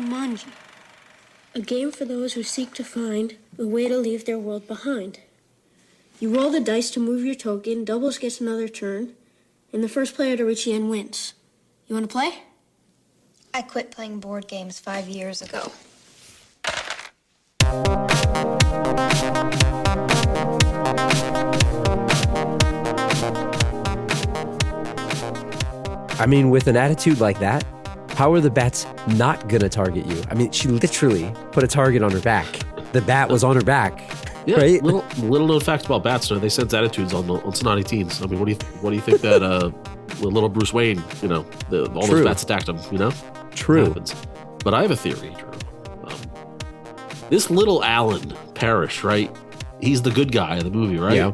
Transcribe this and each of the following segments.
Jumanji, a game for those who seek to find a way to leave their world behind. You roll the dice to move your token, doubles gets another turn, and the first player to reach the end wins. You want to play? I quit playing board games 5 years ago. I mean, with an attitude like that, how are the bats not going to target you? I mean, she literally put a target on her back. The bat was on her back. Yeah, right? little known fact about bats, though. They sense attitudes on snotty teens. I mean, what do you think that little Bruce Wayne, all those bats attacked him, True. Happens. But I have a theory, Drew. This little Alan Parrish, right? He's the good guy in the movie, right? Yeah.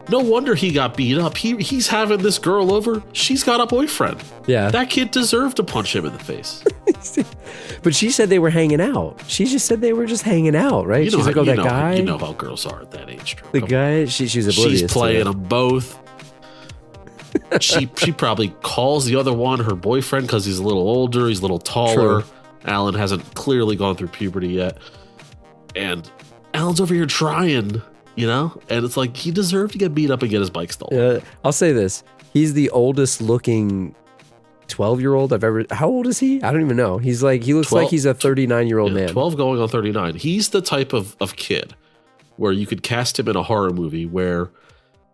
No wonder he got beat up. He's having this girl over. She's got a boyfriend. Yeah. That kid deserved to punch him in the face. But she said they were hanging out. She just said they were just hanging out, right? She's like, that guy. You know how girls are at that age, Drew. The guy, she's oblivious. She's playing them both. She probably calls the other one her boyfriend because he's a little older, he's a little taller. True. Alan hasn't clearly gone through puberty yet. And Alan's over here trying, and it's like he deserved to get beat up and get his bike stolen. I'll say this. He's the oldest looking 12-year-old I've ever... How old is he? I don't even know. He looks like he's a 39-year-old man. 12 going on 39. He's the type of kid where you could cast him in a horror movie where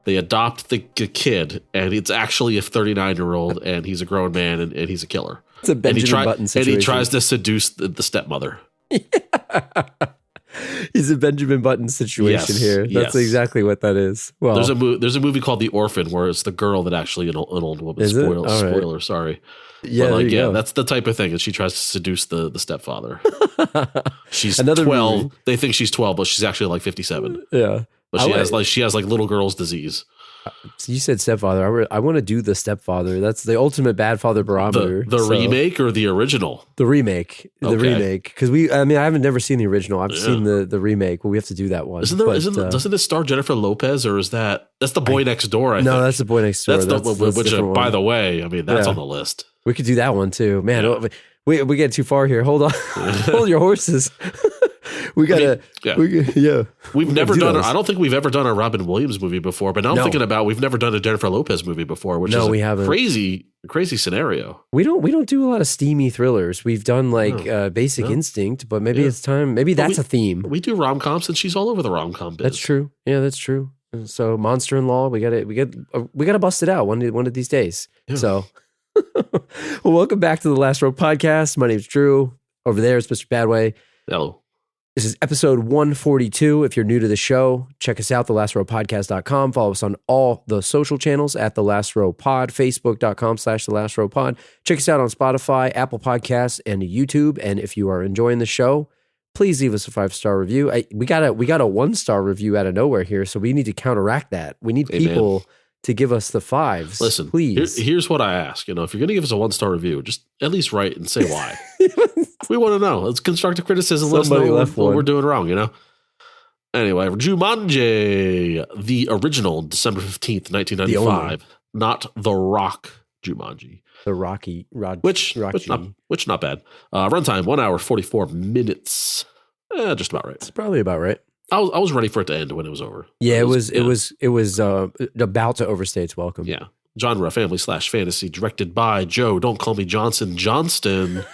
they adopt the kid and it's actually a 39-year-old and he's a grown man and he's a killer. It's a Benjamin Button situation. And he tries to seduce the stepmother. He's a Benjamin Button situation here. That's exactly what that is. Well, there's a movie called The Orphan where it's the girl that actually an old woman. Is Spoiler, it? spoiler, sorry. Yeah, But that's the type of thing. And she tries to seduce the stepfather. She's Another 12. movie. They think she's 12, but she's actually like 57. Yeah. But she has like little girl's disease. So you said stepfather. I want to do the stepfather. That's the ultimate bad father barometer. The remake or the original? The remake. The Okay. remake. Because I haven't never seen the original. I've seen the remake. Well, we have to do that one. Doesn't it star Jennifer Lopez or that's the Boy Next Door? I think. That's the Boy Next Door. Which by the way, I mean, that's on the list. We could do that one too. Man, we get too far here. Hold on. Hold your horses. We gotta, We've never done. I don't think we've ever done a Robin Williams movie before. But now I'm thinking about we've never done a Jennifer Lopez movie before, which is we haven't. Crazy scenario. We don't do a lot of steamy thrillers. We've done Basic Instinct, but maybe it's time. Maybe that's a theme. We do rom-coms, and she's all over the rom-com biz. That's true. Yeah, that's true. So Monster-in-Law, we gotta bust it out one of these days. Yeah. So, well, welcome back to the Last Row Podcast. My name's Drew. Over there is Mr. Badway. Hello. This is episode 142. If you're new to the show, check us out, thelastrowpodcast.com. Follow us on all the social channels at The Last Row Pod, facebook.com/The Last Row Pod. Check us out on Spotify, Apple Podcasts, and YouTube. And if you are enjoying the show, please leave us a 5-star review. We got a 1-star review out of nowhere here, so we need to counteract that. We need people to give us the 5s. Listen, please. Here's what I ask. If you're going to give us a 1-star review, just at least write and say why. We want to know. It's constructive criticism. Let us know what we're doing wrong, Anyway, Jumanji, the original, December 15th, 1995. Not The Rock Jumanji. The Rocky. Which not bad. Runtime, 1 hour, 44 minutes. Just about right. It's probably about right. I was ready for it to end when it was over. Yeah, it was about to overstay its welcome. Yeah. Genre, family/fantasy, directed by Joe, don't call me Johnson, Johnston.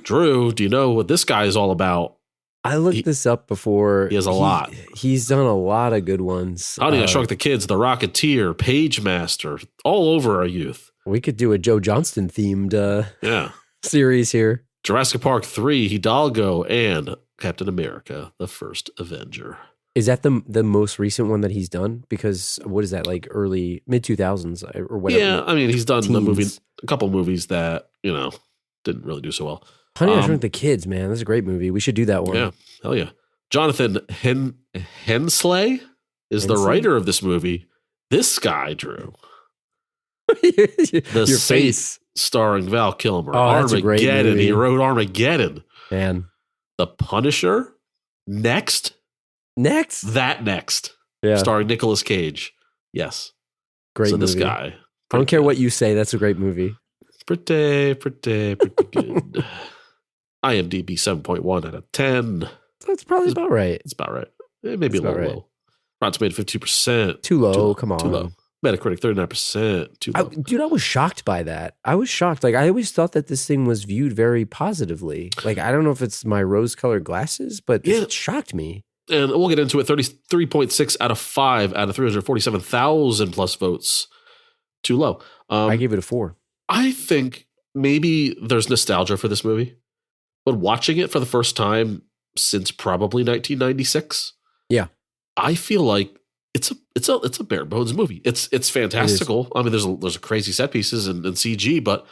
Drew, do you know what this guy is all about? I looked this up before. He has a lot. He's done a lot of good ones. Honey, I Shrunk the Kids, The Rocketeer, Page Master, all over our youth. We could do a Joe Johnston themed series here. Jurassic Park 3, Hidalgo, and Captain America, The First Avenger. Is that the most recent one that he's done? Because what is that, like early, mid-2000s or whatever? Yeah, I mean, he's done a couple movies that, didn't really do so well. Honey, I Shrunk the Kids, man. That's a great movie. We should do that one. Yeah, hell yeah. Jonathan Hensley is the writer of this movie. This guy, Drew. Your face. Starring Val Kilmer. That's a great Armageddon. movie. He wrote Armageddon. Man. The Punisher. Next. That Next. Yeah. Starring Nicolas Cage. Yes. Great movie. This guy. I don't care what you say. That's a great movie. Pretty good. IMDb 7.1 out of 10. That's probably about right. It's about right. It may be a little low. Rotten Tomatoes 52%. Too low. Come on. Too low. Metacritic 39%. Too low. Dude, I was shocked by that. I was shocked. Like, I always thought that this thing was viewed very positively. Like, I don't know if it's my rose-colored glasses, but it shocked me. And we'll get into it. 33.6 out of 5 out of 347,000 plus votes. Too low. I gave it a 4. I think maybe there's nostalgia for this movie, but watching it for the first time since probably 1996, I feel like it's a bare bones movie. It's fantastical. I mean, there's crazy set pieces and CG, but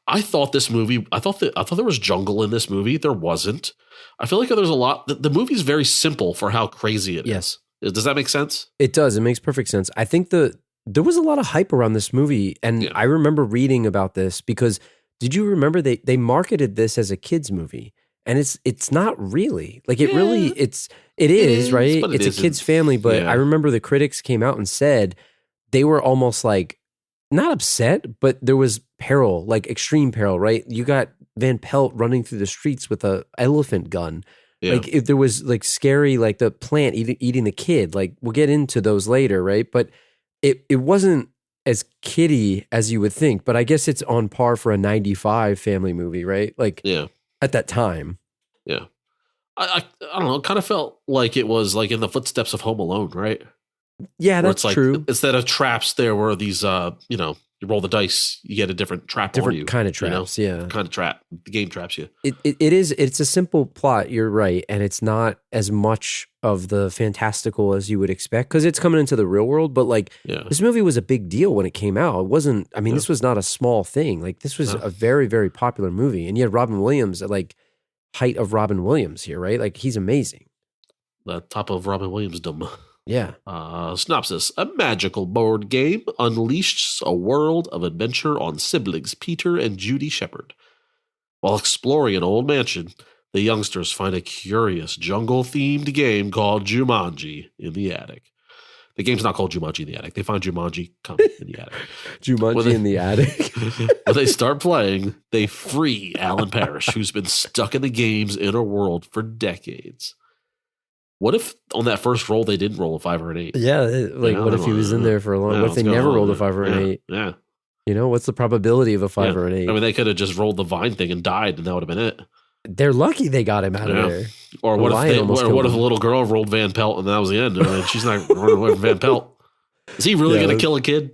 I thought this movie. I thought there was jungle in this movie. There wasn't. I feel like there's a lot. The movie's very simple for how crazy it is. Does that make sense? It does. It makes perfect sense. I think there was a lot of hype around this movie, and I remember reading about this because did you remember they marketed this as a kids movie? And it's not really. Like it really it is, right? It's a kid's family, but I remember the critics came out and said they were almost like not upset, but there was peril, like extreme peril, right? You got Van Pelt running through the streets with a elephant gun. Yeah. Like if there was like scary, like the plant eating the kid, like we'll get into those later, right? But it wasn't as kiddie as you would think, but I guess it's on par for a 95 family movie, right? Like at that time. Yeah. I don't know, it kind of felt like it was like in the footsteps of Home Alone, right? Yeah, that's true. Instead of traps, there were these, you roll the dice, you get a different trap on you. Kind of traps, kind of trap. The game traps you. It's a simple plot, you're right, and it's not as much of the fantastical as you would expect because it's coming into the real world, but like this movie was a big deal when it came out. It wasn't, I mean, this was not a small thing. Like this was a very, very popular movie, and you had Robin Williams at like height of Robin Williams here, right? Like he's amazing. The top of Robin Williams-dom. Yeah. Synopsis. A magical board game unleashes a world of adventure on siblings Peter and Judy Shepard. While exploring an old mansion, the youngsters find a curious jungle-themed game called Jumanji in the attic. The game's not called Jumanji in the attic. They find Jumanji in the attic. Jumanji in the attic. When they start playing, they free Alan Parrish, who's been stuck in the game's inner world for decades. What if on that first roll they didn't roll a 5 or an 8? Yeah, what if he was in there for a long? What if they never rolled a 5 or an 8? Yeah, you know what's the probability of a 5 or an 8? I mean, they could have just rolled the vine thing and died, and that would have been it. They're lucky they got him out of there. Or what if the little girl rolled Van Pelt and that was the end? I mean, she's not running away from Van Pelt. Is he really going to kill a kid?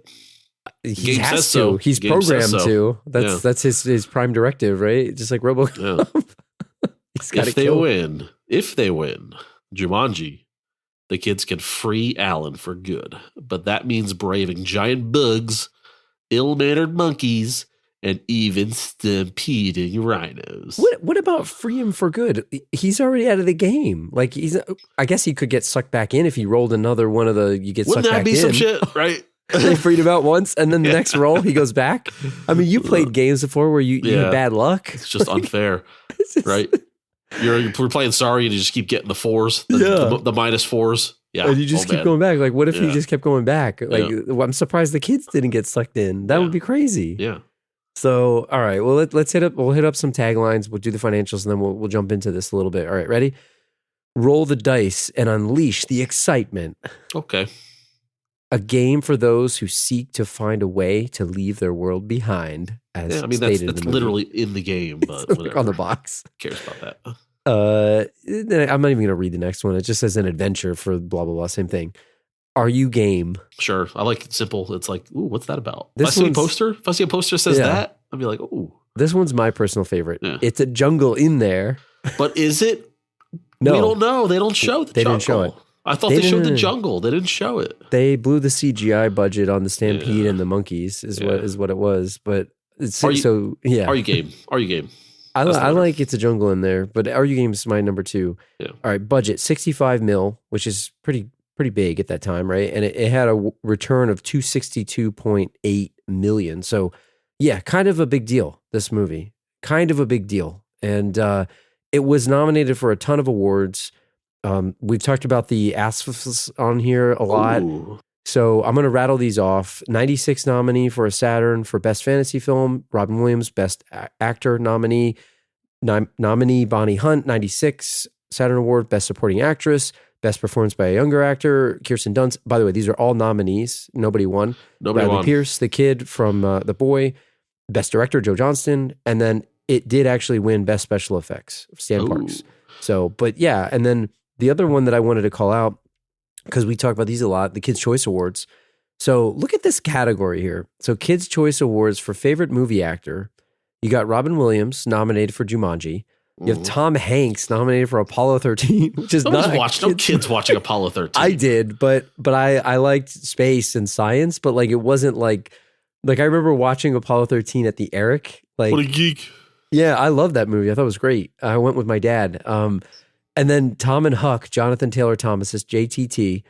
He has to. So. He's programmed to. That's his prime directive, right? Just like RoboCop. Yeah. If they win, Jumanji, the kids can free Alan for good. But that means braving giant bugs, ill-mannered monkeys, and even stampeding rhinos. What about free him for good? He's already out of the game. Like I guess he could get sucked back in if he rolled another one of the. You get Wouldn't sucked back in. Wouldn't that be some shit, right? They freed him out once, and then the next roll he goes back. I mean, you played games before where you had bad luck. It's just unfair, right? We're playing sorry, and you just keep getting the 4s, the minus 4s. Yeah, and you just keep going back. Like, what if you just kept going back? Like, I'm surprised the kids didn't get sucked in. That would be crazy. Yeah. So, all right. Well, let's hit up. We'll hit up some taglines. We'll do the financials, and then we'll jump into this a little bit. All right, ready? Roll the dice and unleash the excitement. Okay. A game for those who seek to find a way to leave their world behind. As I mean, that's literally in the game, but whatever. On the box. Who cares about that? I'm not even going to read the next one. It just says an adventure for blah, blah, blah. Same thing. Are you game? Sure. I like it simple. It's like, ooh, what's that about? If I see a poster that says that, I'd be like, ooh. This one's my personal favorite. Yeah. It's a jungle in there. But is it? No. We don't know. They don't show the jungle. They didn't show it. I thought they showed the jungle. They didn't show it. They blew the CGI budget on the stampede and the monkeys is what it was. But Are you game? Are you game? I like It's a Jungle in there, but Are You Game is my number 2. Yeah. All right, budget $65 million, which is pretty big at that time, right? And it had a return of $262.8 million. So, yeah, kind of a big deal. This movie, kind of a big deal, and it was nominated for a ton of awards. We've talked about the ASFs on here a lot. Ooh. So I'm going to rattle these off. 96 nominee for a Saturn for Best Fantasy Film. Robin Williams, Best Actor nominee. nominee Bonnie Hunt, 96 Saturn Award, Best Supporting Actress, Best Performance by a Younger Actor, Kirsten Dunst. By the way, these are all nominees. Nobody won. Bradley Pierce, the kid from The Boy, Best Director, Joe Johnston, and then it did actually win Best Special Effects, Stan Parks. So, but yeah, and then the other one that I wanted to call out, because we talk about these a lot, the Kids' Choice Awards. So look at this category here. So Kids' Choice Awards for Favorite Movie Actor. You got Robin Williams nominated for Jumanji. You have Tom Hanks nominated for Apollo 13, which is not no kids watching Apollo 13. I did, but I liked space and science, but like it wasn't like I remember watching Apollo 13 at the Eric. Like, what a geek. Yeah, I love that movie. I thought it was great. I went with my dad. And then Tom and Huck, Jonathan Taylor Thomas as JTT.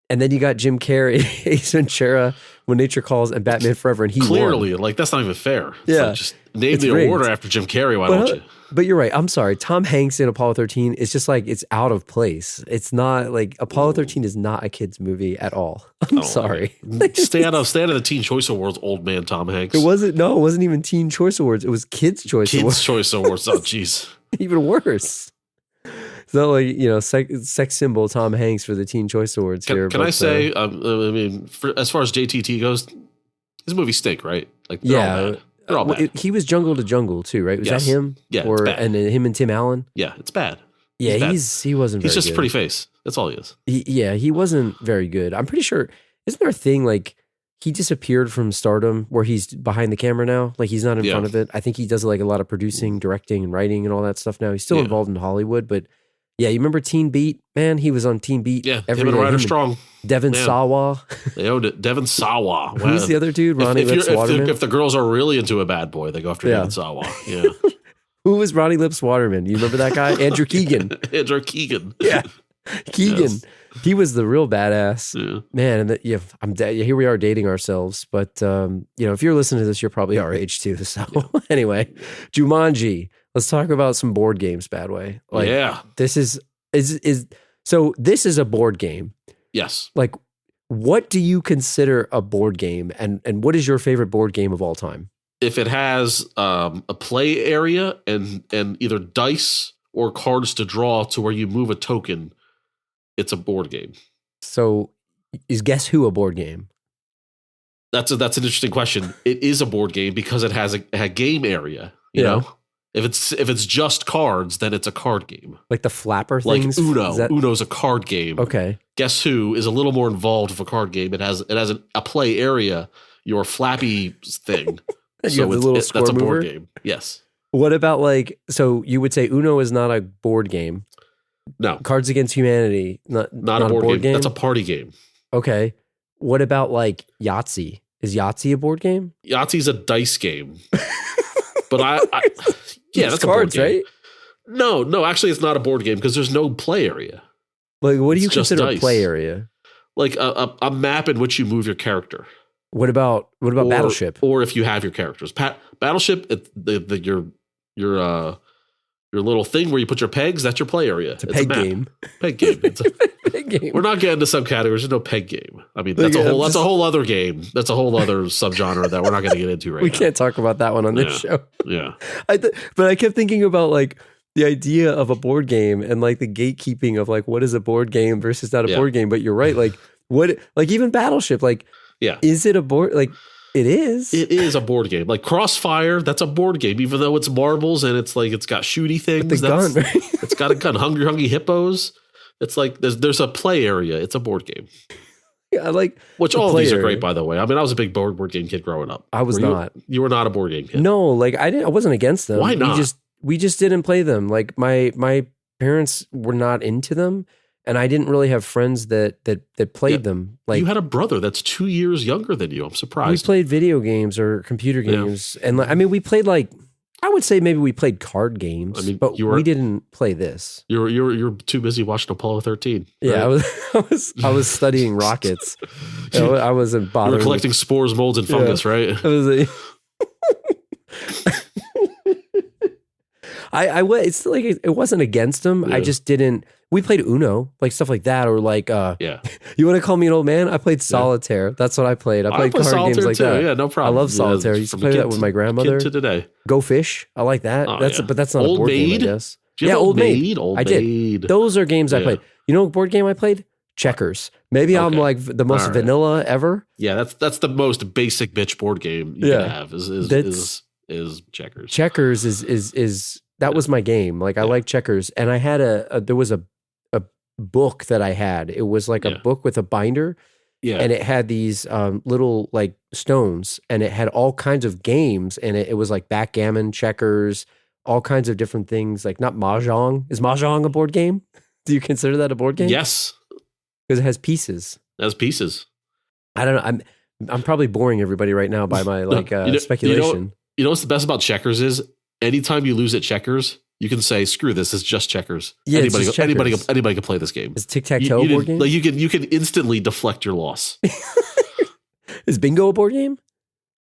And then you got Jim Carrey, Ace Ventura, When Nature Calls, and Batman Forever. And he clearly, won. Like, that's not even fair. Yeah. Like, just name the award after Jim Carrey, why don't you? But you're right. I'm sorry. Tom Hanks in Apollo 13 is just like, it's out of place. It's not like Apollo 13 is not a kid's movie at all. I'm sorry. Stay out of the Teen Choice Awards, old man Tom Hanks. It wasn't even Teen Choice Awards. It was Kids' Choice Awards. Kids' Choice Awards. Oh, jeez. Even worse. So like, sex symbol Tom Hanks for the Teen Choice Awards here. Can I say, I mean, as far as JTT goes, his movies stink, right? Like, they're all bad. They're all bad. He was Jungle to Jungle too, right? Was that him? Yeah, or, it's bad. And him and Tim Allen? Yeah, it's bad. Yeah, he wasn't very good. He's just a pretty face. That's all he is. He wasn't very good. I'm pretty sure, isn't there a thing like he disappeared from stardom where he's behind the camera now? Like he's not in front of it. I think he does like a lot of producing, directing, and writing and all that stuff now. He's still involved in Hollywood, but yeah, you remember Teen Beat? Man, he was on Teen Beat. Yeah, him and Ryder Strong. Devin Sawa. They owned it. Devin Sawa. Wow. Who's the other dude? Ronnie Lips Waterman? If the girls are really into a bad boy, they go after Devin Sawa. Yeah. Who was Ronnie Lips Waterman? You remember that guy? Andrew Keegan. Andrew Keegan. Yeah. Keegan. Yes. He was the real badass. Yeah. Man, and here we are dating ourselves. But, if you're listening to this, you're probably our age too. So anyway, Jumanji. Let's talk about some board games, Badway. This is a board game. Yes. Like, what do you consider a board game, and what is your favorite board game of all time? If it has a play area and either dice or cards to draw to where you move a token, it's a board game. So, is Guess Who a board game? That's an interesting question. It is a board game because it has a game area. You know. If it's just cards, then it's a card game. Like the flapper things? Like Uno. Uno's a card game. Okay. Guess Who is a little more involved with a card game. It has a play area, your flappy thing. You have the little score that's a mover? board game. Yes. What about so you would say Uno is not a board game? No. Cards Against Humanity, not a board game? That's a party game. Okay. What about like Yahtzee? Is Yahtzee a board game? Yahtzee's a dice game. But that's cards, a board game. Right? No, actually it's not a board game because there's no play area. Like, what do you consider a play area? Like a map in which you move your character. What about Battleship? Or if you have your characters. Battleship, your little thing where you put your pegs, that's your play area. It's a peg game. Peg game. It's a peg game. We're not getting to subcategories. There's no peg game. I mean, that's a whole other game. That's a whole other subgenre that we're not going to get into right now. We can't talk about that one on this show. Yeah. But I kept thinking about like the idea of a board game and like the gatekeeping of like what is a board game versus not a board game. But you're right. Like even Battleship, like, is it a board? Like, it is. It is a board game. Like Crossfire, that's a board game, even though it's marbles and it's got shooty things. With the gun, right? It's got a gun. Hungry Hippos. It's like there's a play area. It's a board game. Yeah, I like which all of these are great, by the way. I mean, I was a big board game kid growing up. I was not. You were not a board game kid. No, like I wasn't against them. Why not? We just didn't play them. Like my parents were not into them. And I didn't really have friends that played them. Like, you had a brother that's 2 years younger than you. I'm surprised. We played video games or computer games, and we played I would say maybe we played card games. I mean, but we didn't play this. You're too busy watching Apollo 13. Right? Yeah, I was studying rockets. I wasn't bothered. You were collecting spores, molds, and fungus, right? It's like it wasn't against him. Yeah. I just didn't. We played Uno, like stuff like that, or like, Yeah. You want to call me an old man? I played solitaire. That's what I played. I played card solitaire games like too. that. Yeah, no problem. I love solitaire. I used to play that with my grandmother. To today. Go Fish. I like that. Oh, But that's not Old a board Maid? game, I guess. Do you have Old Maid? I did. Those are games I played. You know what board game I played? Checkers. Maybe I'm like the most vanilla ever. Yeah, that's the most basic bitch board game you can have is checkers. Checkers is that was my game. Like I like checkers, and I had there was a book that I had. It was like a book with a binder. Yeah. And it had these little like stones, and it had all kinds of games, and it was like backgammon, checkers, all kinds of different things. Like not mahjong. Is mahjong a board game? Do you consider that a board game? Yes, because it has pieces. It has pieces. I don't know. I'm probably boring everybody right now by my speculation. You know what's the best about checkers is anytime you lose at checkers, you can say, "Screw this! It's just checkers." Yeah, anybody can play this game. Is tic-tac-toe a board game? Like you can instantly deflect your loss. Is bingo a board game?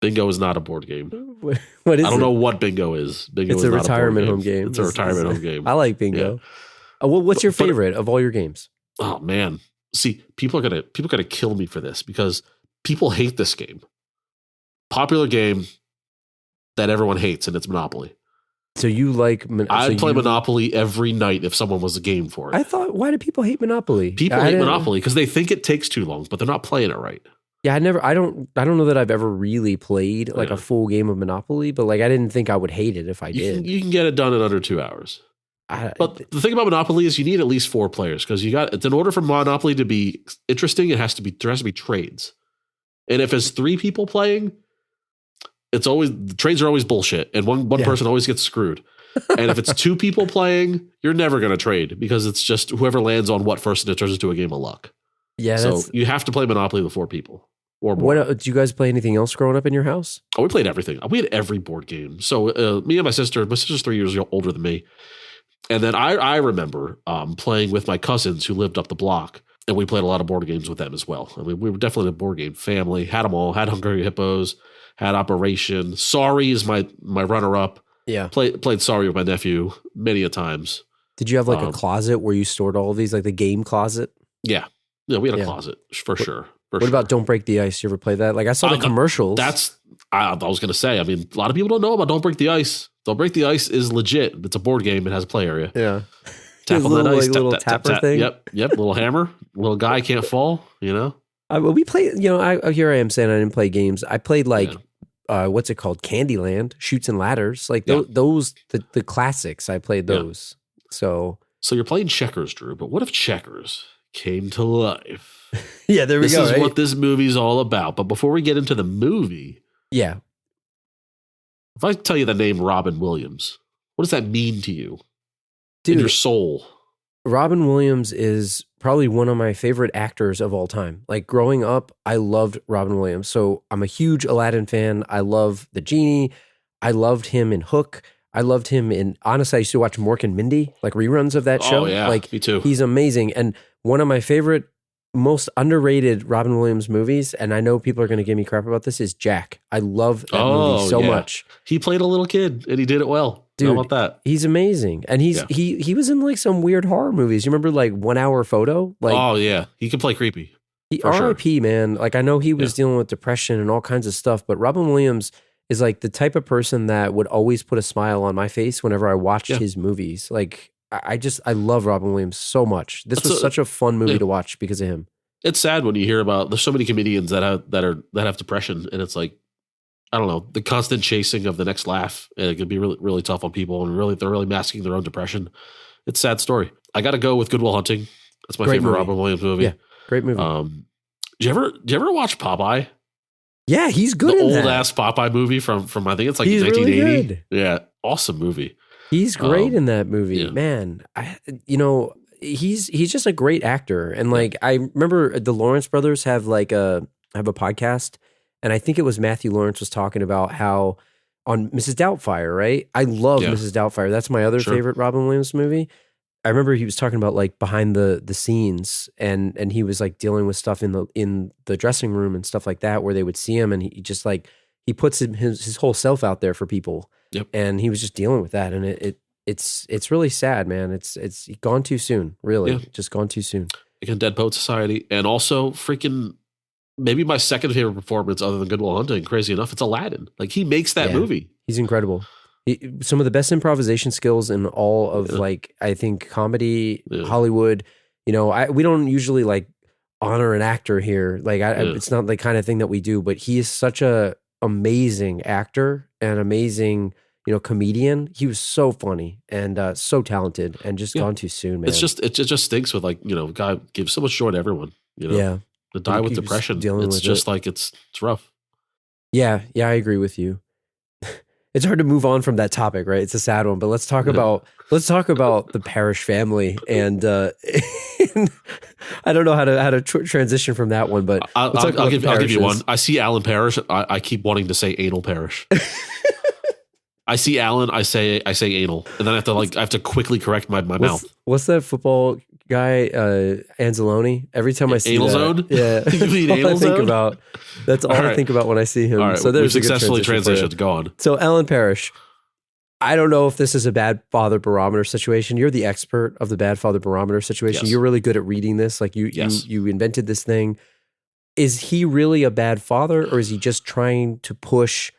Bingo is not a board game. What is it? I don't know what bingo is. Bingo it's is a not retirement a home game. It's a retirement home game. I like bingo. Yeah. What's your favorite of all your games? Oh man, see, people are gonna kill me for this because people hate this game. Popular game that everyone hates, and it's Monopoly. So you like? I'd play Monopoly every night if someone was a game for it. I thought, why do people hate Monopoly? People hate Monopoly because they think it takes too long, but they're not playing it right. Yeah, I don't know that I've ever really played like a full game of Monopoly, but like I didn't think I would hate it if I did. You can get it done in under 2 hours. But the thing about Monopoly is you need at least 4 players because it's in order for Monopoly to be interesting, there has to be trades. And if it's 3 people playing, the trades are always bullshit, and one person always gets screwed. And if it's 2 people playing, you're never going to trade because it's just whoever lands on what first, and it turns into a game of luck. Yeah, so you have to play Monopoly with 4 people or more. Did you guys play anything else growing up in your house? Oh, we played everything. We had every board game. So me and my sister's 3 years older than me. And then I remember playing with my cousins who lived up the block, and we played a lot of board games with them as well. I mean, we were definitely a board game family. Had them all. Had Hungry Hippos. Had Operation. Sorry is my runner-up. Yeah. Played Sorry with my nephew many a times. Did you have like a closet where you stored all of these, like the game closet? Yeah. Yeah, we had a closet for sure. What about Don't Break the Ice? You ever play that? Like I saw the commercials. I was going to say, I mean, a lot of people don't know about Don't Break the Ice. Don't Break the Ice is legit. It's a board game. It has a play area. Yeah. Tap on that ice. Little tapper thing. Yep. Little hammer. Little guy can't fall, you know? We played, here I am saying I didn't play games. I played like, what's it called? Candyland, Chutes and Ladders. Like those, the classics. I played those. So you're playing checkers, Drew, but what if checkers came to life? Yeah, there we go. This is what this movie's all about. But before we get into the movie. Yeah. If I tell you the name Robin Williams, what does that mean to you? Dude, in your soul? Robin Williams is probably one of my favorite actors of all time. Like growing up, I loved Robin Williams. So I'm a huge Aladdin fan. I love The Genie. I loved him in Hook. I loved him in, honestly, I used to watch Mork and Mindy, like reruns of that show. Oh, yeah, like, me too. He's amazing. And one of my favorite, most underrated Robin Williams movies, and I know people are going to give me crap about this, is Jack. I love that movie so much. He played a little kid, and he did it well. Dude, how about that? He's amazing. And he was in like some weird horror movies. You remember like 1 Hour Photo? Like, oh, yeah. He can play creepy. R.I.P., man. Like I know he was dealing with depression and all kinds of stuff, but Robin Williams is like the type of person that would always put a smile on my face whenever I watched his movies. Like I love Robin Williams so much. This was such a fun movie to watch because of him. It's sad when you hear about, there's so many comedians that have depression, and it's like, I don't know, the constant chasing of the next laugh. It could be really, really tough on people, and they're really masking their own depression. It's a sad story. I got to go with Good Will Hunting. That's my favorite Robin Williams movie. Yeah, great movie. Did you ever watch Popeye? Yeah, he's good in that. The old ass Popeye movie from I think it's like 1980. Really good. Yeah, awesome movie. He's great in that movie, man. He's just a great actor, and like I remember the Lawrence brothers have a podcast, and I think it was Matthew Lawrence was talking about how on Mrs. Doubtfire, right? I love Mrs. Doubtfire. That's my other favorite Robin Williams movie. I remember he was talking about like behind the scenes, and he was like dealing with stuff in the dressing room and stuff like that, where they would see him, and he just like he puts his whole self out there for people. Yep. And he was just dealing with that, and it's really sad, man. It's gone too soon, really. Just gone too soon. Again, Dead Poet Society, and also freaking maybe my second favorite performance other than Good Will Hunting, crazy enough, it's Aladdin. Like, he makes that movie. He's incredible. Some of the best improvisation skills in all of like, I think, comedy, Hollywood. You know, we don't usually like honor an actor here. Like, it's not the kind of thing that we do, but he is such a amazing actor and amazing, you know, comedian. He was so funny and so talented, and just gone too soon, man. It just stinks with, like, you know, God gives so much joy to everyone, you know. Yeah. To die with depression, it's just like it's rough. Yeah, I agree with you. It's hard to move on from that topic, right? It's a sad one, but let's talk about the Parrish family, and I don't know how to transition from that one, but I'll give you one. I see Alan Parrish. I keep wanting to say anal Parrish. I see Alan. I say anal, and then I have to quickly correct my mouth. What's that football guy, Anzalone? Every time I see Anal that, Zone? Yeah, You mean all Anal I think Zone? about. That's all I think about when I see him. All right, so there's we've successfully transitioned. Go on. So Alan Parrish, I don't know if this is a bad father barometer situation. You're the expert of the bad father barometer situation. Yes. You're really good at reading this. Like you invented this thing. Is he really a bad father, or is he just trying to push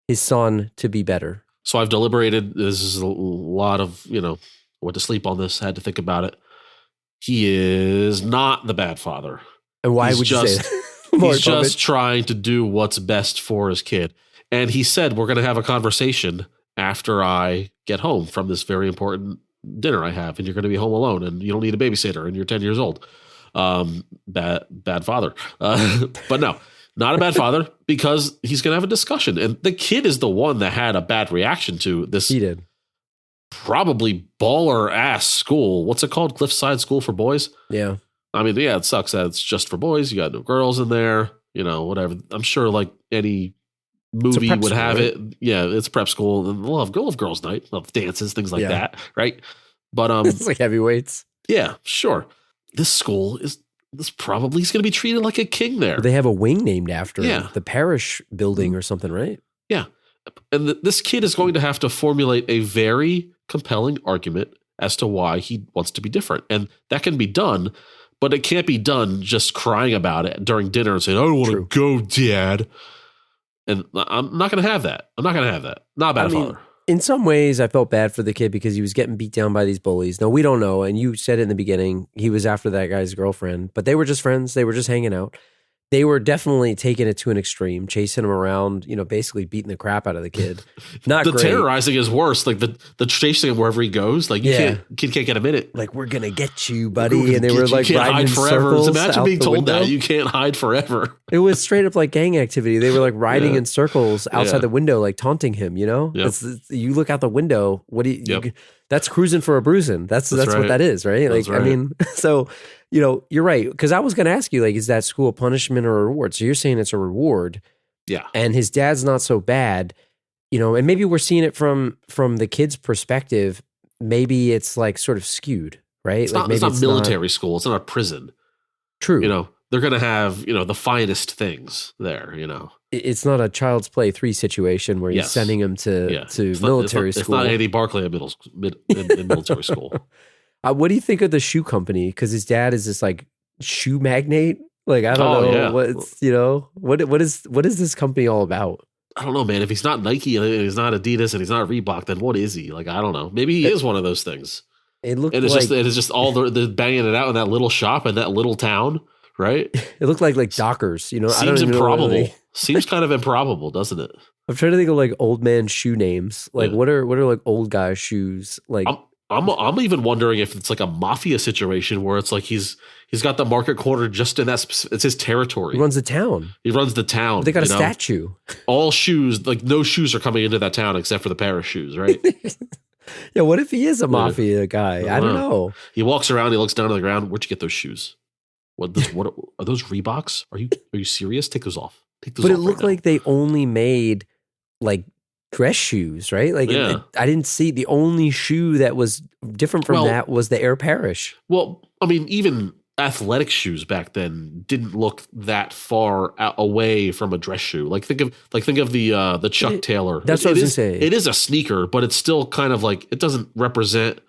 his son to be better? So I've deliberated. This is a lot of, you know, went to sleep on this, had to think about it. He is not the bad father. And why would you say that? He's just trying to do what's best for his kid. And he said, we're going to have a conversation after I get home from this very important dinner I have, and you're going to be home alone, and you don't need a babysitter, and you're 10 years old. Bad father. But no, not a bad father, because he's going to have a discussion. And the kid is the one that had a bad reaction to this. He did. Probably baller ass school. What's it called? Cliffside School for Boys? Yeah. I mean, yeah, it sucks that it's just for boys. You got no girls in there, you know, whatever. I'm sure like any movie would have it. Yeah, it's prep school. And they'll have girls' night, love dances, things like that, right? But it's like heavyweights. Yeah, sure. This school he's going to be treated like a king there. They have a wing named after him, the Parrish building or something, right? Yeah. And this kid is going to have to formulate a very compelling argument as to why he wants to be different. And that can be done, but it can't be done just crying about it during dinner and saying, I don't want to go, Dad. And I'm not going to have that. Not a bad father. In some ways, I felt bad for the kid because he was getting beat down by these bullies. Now, we don't know. And you said in the beginning, he was after that guy's girlfriend, but they were just friends. They were just hanging out. They were definitely taking it to an extreme, chasing him around, you know, basically beating the crap out of the kid. Not the great. Terrorizing is worse. Like the chasing him wherever he goes. Like you can't get a minute. Like, we're gonna get you, buddy. And they were like riding in forever. circles. Imagine being told window. that you can't hide forever. It was straight up like gang activity. They were like riding in circles outside the window, like taunting him. You know, you look out the window. What do you? That's cruising for a bruising. That's right. What that is, right? Like, right. I mean, so. You know, you're right. Because I was going to ask you, like, is that school a punishment or a reward? So you're saying it's a reward. Yeah. And his dad's not so bad, you know, and maybe we're seeing it from the kid's perspective. Maybe it's like sort of skewed, right? It's like not, it's not military school. It's not a prison. True. You know, they're going to have, you know, the finest things there, you know. It's not a Child's Play 3 situation where you're sending him to military school. It's not Andy Barclay in military school. What do you think of the shoe company? Because his dad is this like shoe magnate. Like, I don't know. Yeah. What's, you know, what is this company all about? I don't know, man. If he's not Nike and he's not Adidas and he's not Reebok, then what is he? Like, I don't know. Maybe he is one of those things. It looked and it's just all the banging it out in that little shop in that little town, right? It looked like Dockers, you know. Seems improbable. Seems kind of improbable, doesn't it? I'm trying to think of like old man shoe names. Like what are like old guy shoes? Like I'm even wondering if it's like a mafia situation where it's like he's got the market corner just in that it's his territory. He runs the town. They got a statue. All shoes, like no shoes are coming into that town except for the Paris shoes, right? Yeah, what if he is a mafia guy? I don't know. He walks around, he looks down on the ground. Where'd you get those shoes? What are those Reeboks? Are you serious? Take those off. But it looked like they only made like dress shoes, right? Like I didn't see the only shoe that was different from that was the Air Parrish. Well, I mean, even athletic shoes back then didn't look that far away from a dress shoe. Like think of the Chuck Taylor. That's what I was gonna say. It is a sneaker, but it's still kind of like, it doesn't represent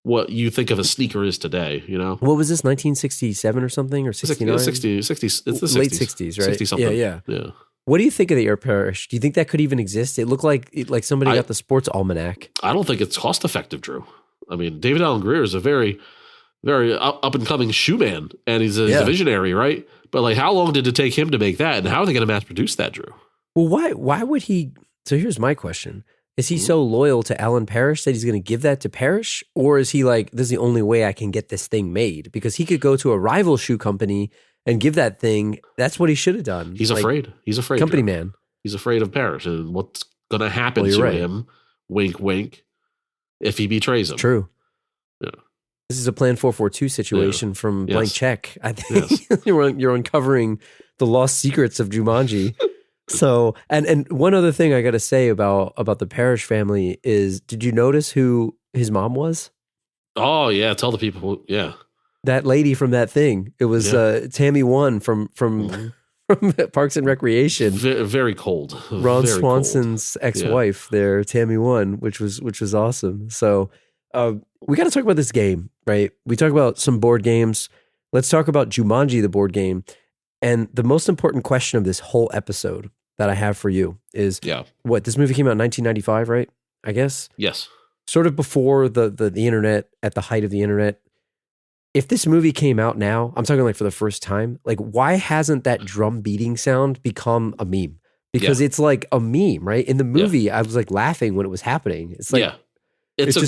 what you think of a sneaker is today, you know? What was this, 1967 or something, or 69? 60, it's the 60s. Late 60s, right? 60 something. Yeah. Yeah. What do you think of the Air Parrish? Do you think that could even exist? It looked like somebody got the sports almanac. I don't think it's cost effective, Drew. I mean, David Allen Greer is a very, very up and coming shoe man, and he's a visionary, right? But like, how long did it take him to make that, and how are they going to mass produce that, Drew? Well, why would he? So here's my question. Is he so loyal to Alan Parrish that he's going to give that to Parrish? Or is he like, this is the only way I can get this thing made? Because he could go to a rival shoe company and give that thing. That's what he should have done. He's afraid. He's afraid. Company Drew. man. He's afraid of Parrish and what's going to happen to him, wink, wink, if he betrays him. True. Yeah. This is a Plan 442 situation from Blank Check. I think Yes. you're uncovering the lost secrets of Jumanji. So, and one other thing I got to say about the Parrish family is, did you notice who his mom was? Oh yeah, tell the people. Yeah, that lady from that thing. It was Tammy One from Parks and Recreation. Very cold. Ron very Swanson's cold. ex-wife there, Tammy One, which was awesome. So we got to talk about this game, right? We talk about some board games. Let's talk about Jumanji, the board game. And the most important question of this whole episode that I have for you is, what, this movie came out in 1995, right? I guess? Yes. Sort of before the internet, at the height of the internet. If this movie came out now, I'm talking like for the first time, like why hasn't that drum beating sound become a meme? Because it's like a meme, right? In the movie, I was like laughing when it was happening. It's like, it's a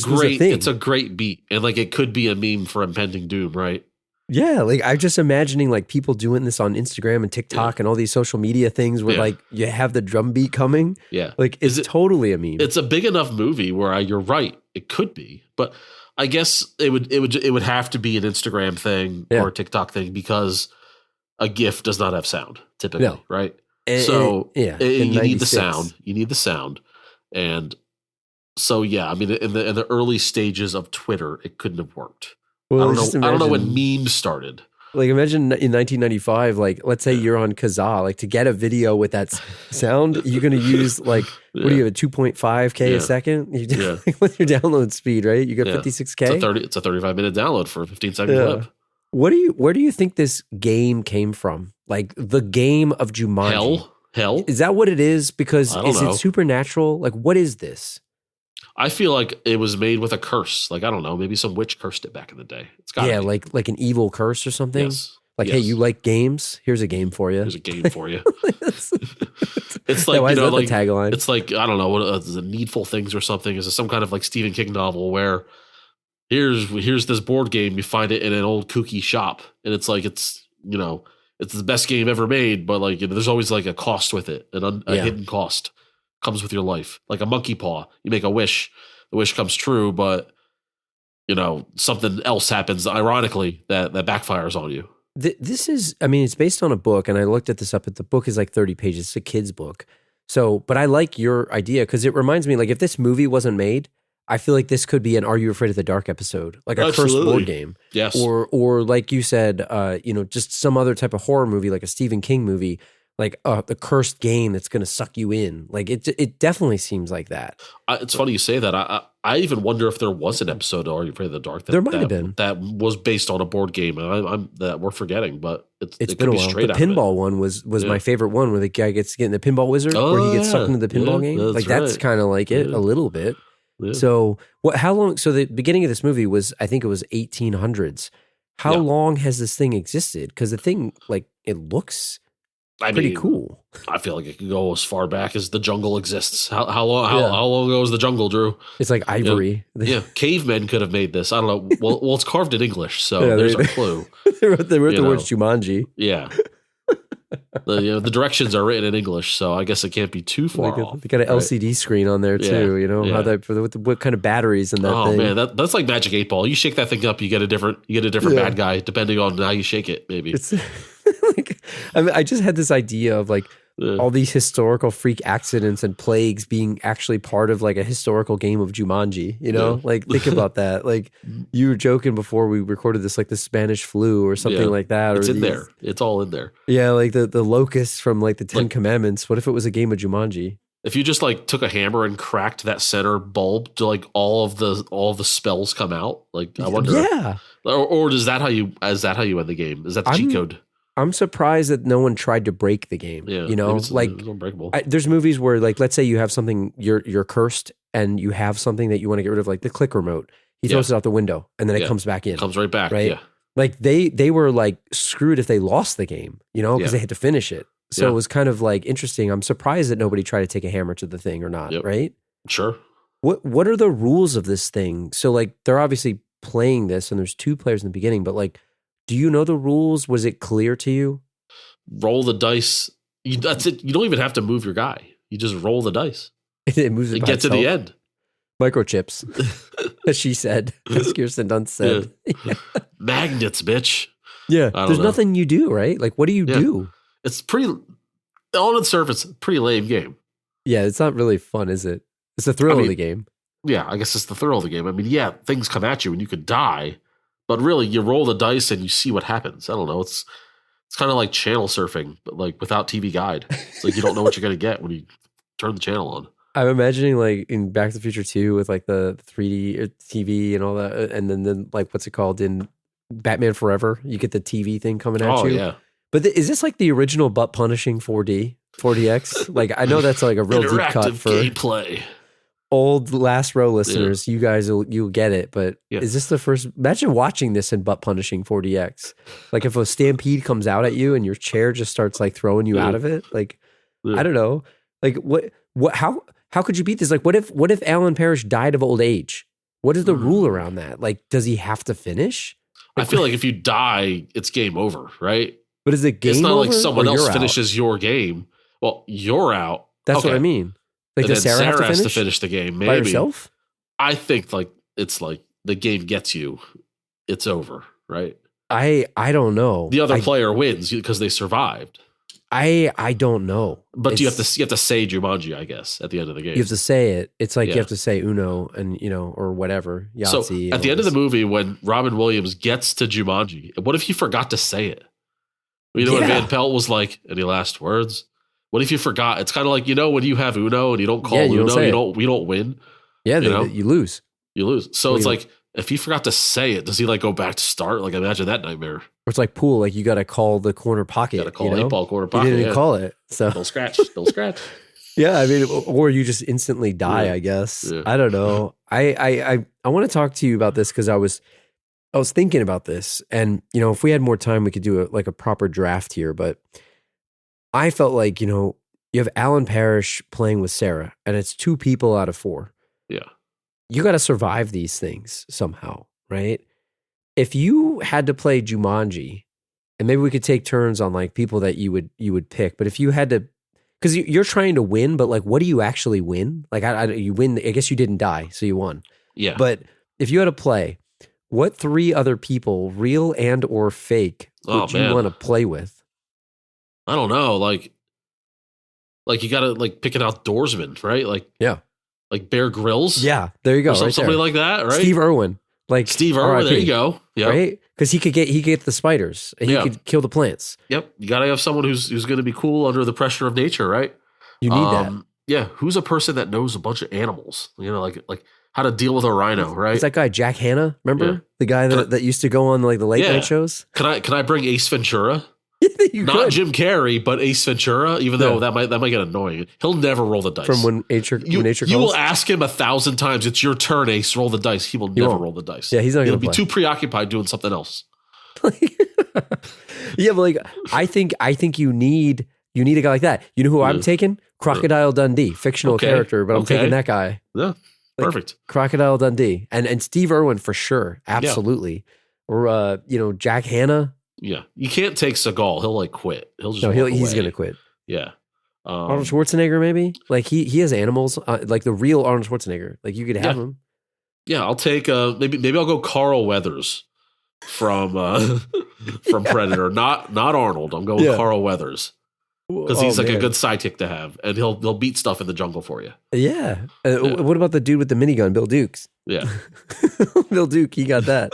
great beat. And like it could be a meme for impending doom, right? Yeah, like I'm just imagining like people doing this on Instagram and TikTok and all these social media things where like you have the drum beat coming. Yeah. Like it's totally a meme. It's a big enough movie where you're right. It could be, but I guess it would have to be an Instagram thing or a TikTok thing because a GIF does not have sound typically, right? So you need the sound. You need the sound. And so, I mean, in the early stages of Twitter, it couldn't have worked. Well, I don't know when memes started. Like imagine in 1995, like let's say you're on Kazaa, like to get a video with that sound, you're going to use like, what do you have, 2.5K a second? What's your download speed, right? You got 56K? It's a 35-minute download for a 15-second clip. Where do you think this game came from? Like the game of Jumanji? Hell? Is that what it is? Because is it supernatural? Like what is this? I feel like it was made with a curse. Like, I don't know, maybe some witch cursed it back in the day. It's got be. like an evil curse or something. Yes. Like, hey, you like games? Here's a game for you. Here's a game for you. It's like, why is that the tagline? It's like, I don't know, what the Needful Things or something. Is it some kind of like Stephen King novel where here's this board game, you find it in an old kooky shop, and it's like it's the best game ever made, but like there's always like a cost with it, a hidden cost. Comes with your life, like a monkey paw. You make a wish, the wish comes true, but something else happens. Ironically, that backfires on you. This is, I mean, it's based on a book, and I looked at this up. The book is like 30 pages. It's a kid's book. So, but I like your idea because it reminds me, like, if this movie wasn't made, I feel like this could be an "Are You Afraid of the Dark" episode, like a cursed board game, yes, or like you said, just some other type of horror movie, like a Stephen King movie. Like the cursed game that's going to suck you in. Like it definitely seems like that. It's funny you say that. I even wonder if there was an episode of Are You Afraid of the Dark there might have been that was based on a board game. I'm that we're forgetting, but it been a while. The pinball one was my favorite one, where the guy gets to get in the pinball wizard, where he gets sucked into the pinball game. Like that's kind of like it a little bit. Yeah. So how long? So the beginning of this movie was, I think it was 1800s. How long has this thing existed? Because the thing, like, it looks pretty cool. I feel like it could go as far back as the jungle exists. How long ago was the jungle, Drew? It's like ivory. Cavemen could have made this. I don't know. Well, it's carved in English, so there's a clue. They wrote the words Jumanji. Yeah. The directions are written in English, so I guess it can't be too far off. They got an LCD screen on there too. How what kind of batteries in that thing? Oh man, that's like Magic 8 Ball. You shake that thing up, you get a different bad guy depending on how you shake it. Maybe. I just had this idea of like all these historical freak accidents and plagues being actually part of like a historical game of Jumanji, you know? Like think about that. Like you were joking before we recorded this, like the Spanish flu or something like that. It's or in there. It's all in there. Yeah, like the locusts from like the Ten Commandments. What if it was a game of Jumanji? If you just like took a hammer and cracked that center bulb, do like all of the spells come out? Like I wonder. Yeah. Or is that how you end the game? Is that the cheat code? I'm surprised that no one tried to break the game. Yeah, you know, like unbreakable. There's movies where, like, let's say you have something, you're cursed, and you have something that you want to get rid of, like the click remote. He throws it out the window, and then it comes back in. It comes right back. Right? Yeah. Like they were like screwed if they lost the game, you know, because they had to finish it. So it was kind of like interesting. I'm surprised that nobody tried to take a hammer to the thing or not. Right? Sure. What are the rules of this thing? So like they're obviously playing this, and there's 2 players in the beginning, but like, do you know the rules? Was it clear to you? Roll the dice. That's it. You don't even have to move your guy. You just roll the dice. It moves it by get to the end. Microchips, as she said, as Kirsten Dunst said. Yeah. Magnets, bitch. Yeah. There's nothing you do, right? Like, what do you do? It's pretty, on the surface, pretty lame game. Yeah, it's not really fun, is it? It's the thrill of the game. Yeah, I guess it's the thrill of the game. I mean, yeah, things come at you and you could die, but really, you roll the dice and you see what happens. I don't know. It's kind of like channel surfing, but like without TV guide. It's like you don't know what you're going to get when you turn the channel on. I'm imagining like in Back to the Future 2 with like the 3D TV and all that. And then like, what's it called in Batman Forever? You get the TV thing coming at you. Oh, yeah. But is this like the original butt punishing 4DX? Like, I know that's like a real deep cut for gameplay. Old Last Row listeners. You guys, you'll get it. But is this the first? Imagine watching this in butt punishing 4DX. Like if a stampede comes out at you and your chair just starts like throwing you out of it. Like, I don't know. Like how could you beat this? Like, what if Alan Parrish died of old age? What is the rule around that? Like, does he have to finish? Like, I feel like if you die, it's game over, right? But is it game over? It's not like someone else finishes your game. Well, you're out. That's what I mean. Like, does Sarah have to has to finish the game? Maybe. By herself? I think like it's like the game gets you, it's over, right? I don't know. The other player wins because they survived. I don't know. But you have to say Jumanji, I guess, at the end of the game. You have to say it. It's like you have to say Uno and or whatever. Yahtzee. So at the end of the movie, when Robin Williams gets to Jumanji, what if he forgot to say it? You know what Van Pelt was like? Any last words? What if you forgot? It's kind of like, when you have Uno and you don't call Uno, we don't win. Yeah, you lose. You lose. So it's like, if he forgot to say it, does he like go back to start? Like, imagine that nightmare. Or it's like pool, like you got to call the corner pocket. You got to call 8-ball corner pocket. You didn't even call it. So they'll scratch. Yeah, I mean, or you just instantly die, I guess. Yeah. I don't know. I want to talk to you about this because I was thinking about this, and if we had more time, we could do a proper draft here. But I felt like you have Alan Parrish playing with Sarah, and it's 2 people out of 4. Yeah, you got to survive these things somehow, right? If you had to play Jumanji, and maybe we could take turns on like people that you would pick, but if you had to. Because you're trying to win, but like, what do you actually win? Like, you win. I guess you didn't die, so you won. Yeah. But if you had to play, what 3 other people, real and or fake, would you want to play with? I don't know. Like you got to like pick an outdoorsman, right? Like like Bear Grylls. Yeah, there you go. Or somebody like that, right? Steve Irwin. Like Steve Irwin. There you go. Yeah. Right. Because he could get the spiders and he could kill the plants. Yep. You got to have someone who's going to be cool under the pressure of nature, right? You need that. Yeah. Who's a person that knows a bunch of animals? Like how to deal with a rhino, right? Is that guy Jack Hanna? Remember the guy that used to go on like the late night shows? Can I bring Ace Ventura? Not Jim Carrey, but Ace Ventura. Even though that might get annoying. He'll never roll the dice. From when nature calls? You will ask him 1,000 times. It's your turn, Ace. Roll the dice. He will never roll the dice. Yeah, he's not. He'll be too preoccupied doing something else. Yeah, but like I think you need a guy like that. You know who I'm taking? Crocodile Dundee, fictional character, but I'm taking that guy. Yeah, perfect. Crocodile Dundee and Steve Irwin for sure, absolutely. Yeah. Or Jack Hanna. Yeah, you can't take Seagal. He'll like quit. He's gonna quit. Yeah, Arnold Schwarzenegger maybe. Like he has animals like the real Arnold Schwarzenegger. Like you could have him. Yeah, I'll take maybe I'll go Carl Weathers from Predator. Not Arnold. I'm going Carl Weathers. because he's like a good sidekick to have, and he'll beat stuff in the jungle for you. Yeah. What about the dude with the minigun, Bill Dukes? Yeah. Bill Duke, he got that.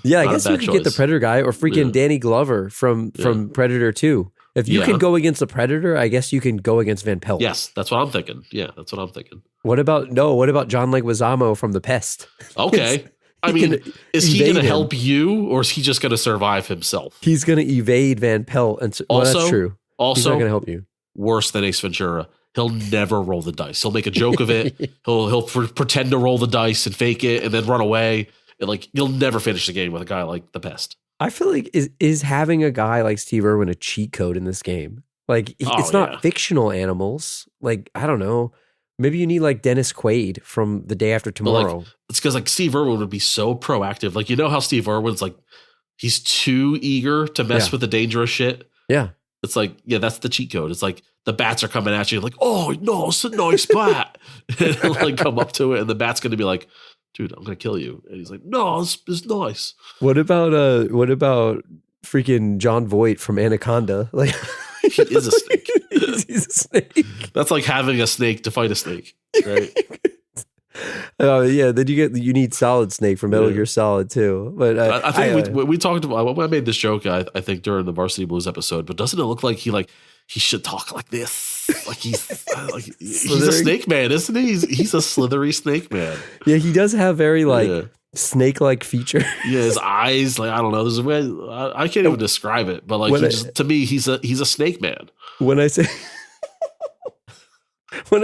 Yeah, I guess you could get the Predator guy or freaking Danny Glover from Predator 2. If you can go against the Predator, I guess you can go against Van Pelt. Yes, that's what I'm thinking. Yeah, that's what I'm thinking. What about John Leguizamo from The Pest? Okay. I mean, is he going to help you, or is he just going to survive himself? He's going to evade Van Pelt. And that's true. Also, he's not going to help you. Worse than Ace Ventura. He'll never roll the dice. He'll make a joke of it. He'll pretend to roll the dice and fake it and then run away. And like, you'll never finish the game with a guy like The Pest. I feel like is having a guy like Steve Irwin a cheat code in this game? Like, it's not fictional animals. Like, I don't know. Maybe you need like Dennis Quaid from The Day After Tomorrow. Like, it's because like Steve Irwin would be so proactive. Like, you know how Steve Irwin's like, he's too eager to mess with the dangerous shit. Yeah. It's like, that's the cheat code. It's like the bats are coming at you like, oh no, it's a nice bat. And he'll like come up to it and the bat's going to be like, dude, I'm going to kill you. And he's like, no, it's nice. What about freaking Jon Voight from Anaconda? Like, he is a snake. He's a snake. That's like having a snake to fight a snake, right? Yeah. Then you need Solid Snake from Metal Gear Solid too. But I think we talked about. I made this joke. I think during the Varsity Blues episode. But doesn't it look like he should talk like this? Like he's a snake man, isn't he? He's a slithery snake man. Yeah, he does have very snake-like features. Yeah, his eyes. Like I don't know. There's a way I can't even describe it. But like to me, he's a snake man. When I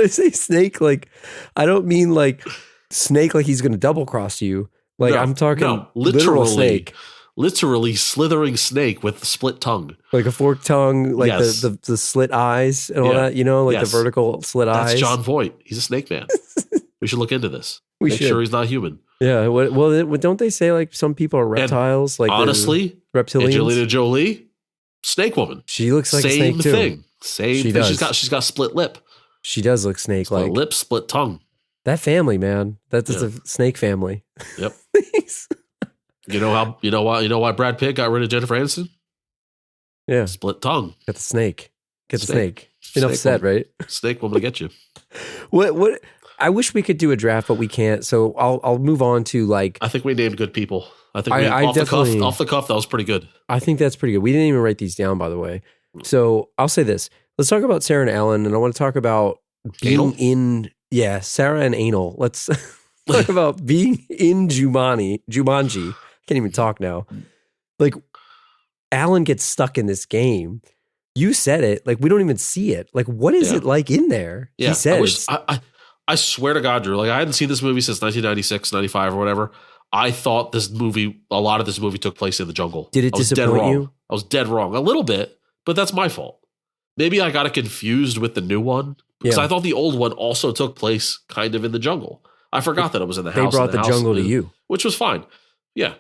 say snake, like I don't mean like snake like he's going to double cross you. Like I'm talking literal snake. Literally slithering snake with split tongue. Like a forked tongue, like the slit eyes and all that, the vertical slit eyes. That's Jon Voight. He's a snake man. We should look into this. Make sure he's not human. Yeah. Well, don't they say like some people are reptiles? And like honestly, reptilians. Angelina Jolie, snake woman. She looks like a snake too. Same thing. She's got split lip. She does look snake-like. Split lip, split tongue. That family, man. That's a snake family. Yep. You know why Brad Pitt got rid of Jennifer Aniston? Yeah. Split tongue. Get the snake. Get the snake. Enough said, right? Snake woman to get you. What? I wish we could do a draft, but we can't. So I'll move on to like. I think we named good people. I think off the cuff, that was pretty good. I think that's pretty good. We didn't even write these down, by the way. So I'll say this. Let's talk about Sarah and Alan, and I want to talk about being in. Yeah, Sarah and Anal. Let's talk about being in Jumanji. Can't even talk now. Like, Alan gets stuck in this game. You said it. Like, we don't even see it. Like, what is it like in there? Yeah. He said I swear to God, Drew, like I hadn't seen this movie since 1996, 95 or whatever. I thought a lot of this movie took place in the jungle. Did it disappoint you? I was dead wrong. A little bit, but that's my fault. Maybe I got it confused with the new one because I thought the old one also took place kind of in the jungle. I forgot that it was in the house. They brought the jungle to you. Which was fine. Yeah.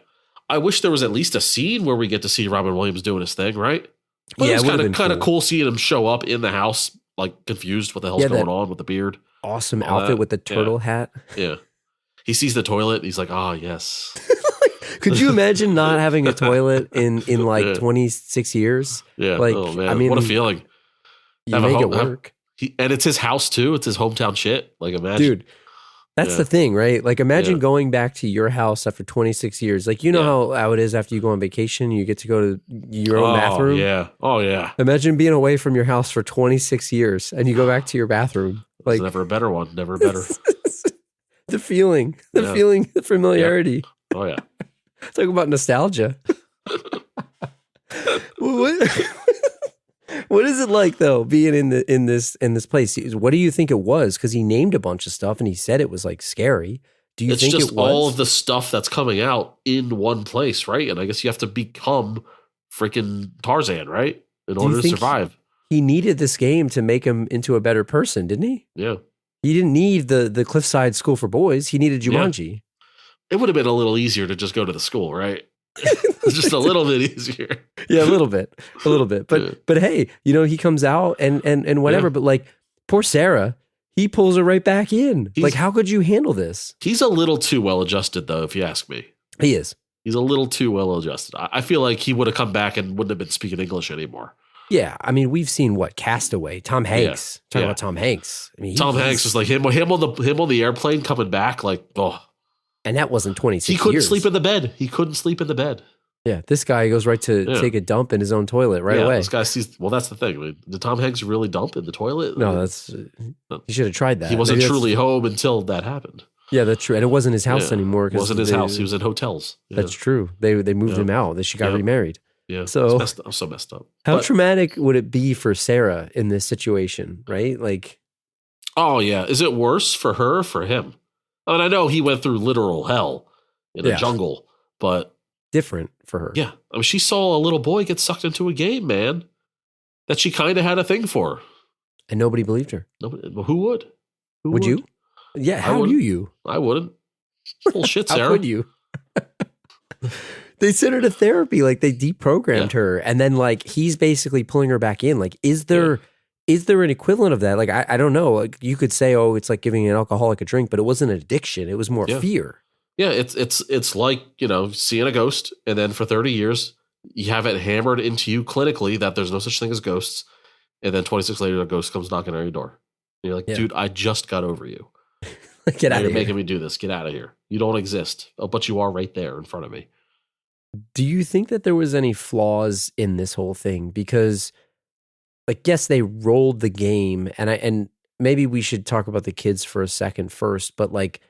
I wish there was at least a scene where we get to see Robin Williams doing his thing, right? But it was kind of cool seeing him show up in the house, like confused what the hell's going on with the beard. Awesome outfit with the turtle hat. Yeah. He sees the toilet and he's like, yes. Could you imagine not having a toilet in like 26 years? Yeah. Like, oh, man. I mean, what a feeling. You make it work. And it's his house too. It's his hometown shit. Like imagine. Dude. That's the thing, right? Like imagine going back to your house after 26 years. Like, you know how it is after you go on vacation, you get to go to your own bathroom. Yeah. Oh yeah. Imagine being away from your house for 26 years and you go back to your bathroom. Like, there's never a better one. Never better. the feeling, the familiarity. Yeah. Oh yeah. Talk about nostalgia. What is it like though, being in this place? What do you think it was? Because he named a bunch of stuff and he said it was like scary. Do you think just it was all of the stuff that's coming out in one place, right? And I guess you have to become freaking Tarzan, right, in order to survive. He needed this game to make him into a better person, didn't he? Yeah. He didn't need the Cliffside School for Boys. He needed Jumanji. Yeah. It would have been a little easier to just go to the school, right? Just a little bit easier. Yeah, a little bit. But hey, he comes out and whatever. Yeah. But like poor Sarah, he pulls her right back in. Like, how could you handle this? He's a little too well adjusted, though, if you ask me. He is. He's a little too well adjusted. I feel like he would have come back and wouldn't have been speaking English anymore. Yeah, I mean, we've seen what Castaway, Tom Hanks. Talking about Tom Hanks. I mean, Tom Hanks is like him on the airplane coming back, like and that wasn't 26 years. He couldn't sleep in the bed. He couldn't sleep in the bed. Yeah, this guy goes right to take a dump in his own toilet right away. This guy sees. Well, that's the thing. I mean, did Tom Hanks really dump in the toilet? No, he should have tried that. He wasn't truly home until that happened. Yeah, that's true. And it wasn't his house anymore. It wasn't his house. He was in hotels. Yeah. That's true. They moved him out. She got remarried. Yeah, so messed up. How traumatic would it be for Sarah in this situation, right? Like, oh yeah, is it worse for her or for him? I mean, I know he went through literal hell in a jungle, but different for her. Yeah, I mean, she saw a little boy get sucked into a game, man, that she kind of had a thing for, and nobody believed her. Nobody. Well, who would? Would you? Yeah, how do you? I wouldn't. Bullshit, Sarah. How could you? They sent her to therapy, like they deprogrammed her, and then like he's basically pulling her back in. Like, is there an equivalent of that? Like, I don't know. Like, you could say, oh, it's like giving an alcoholic a drink, but it wasn't an addiction. It was more fear. Yeah, it's like, seeing a ghost, and then for 30 years you have it hammered into you clinically that there's no such thing as ghosts, and then 26 later a ghost comes knocking on your door. And you're like, dude, I just got over you. Get out of here. You're making me do this. Get out of here. You don't exist. Oh, but you are right there in front of me. Do you think that there was any flaws in this whole thing? Because, like, yes, they rolled the game, and maybe we should talk about the kids for a second first, but like,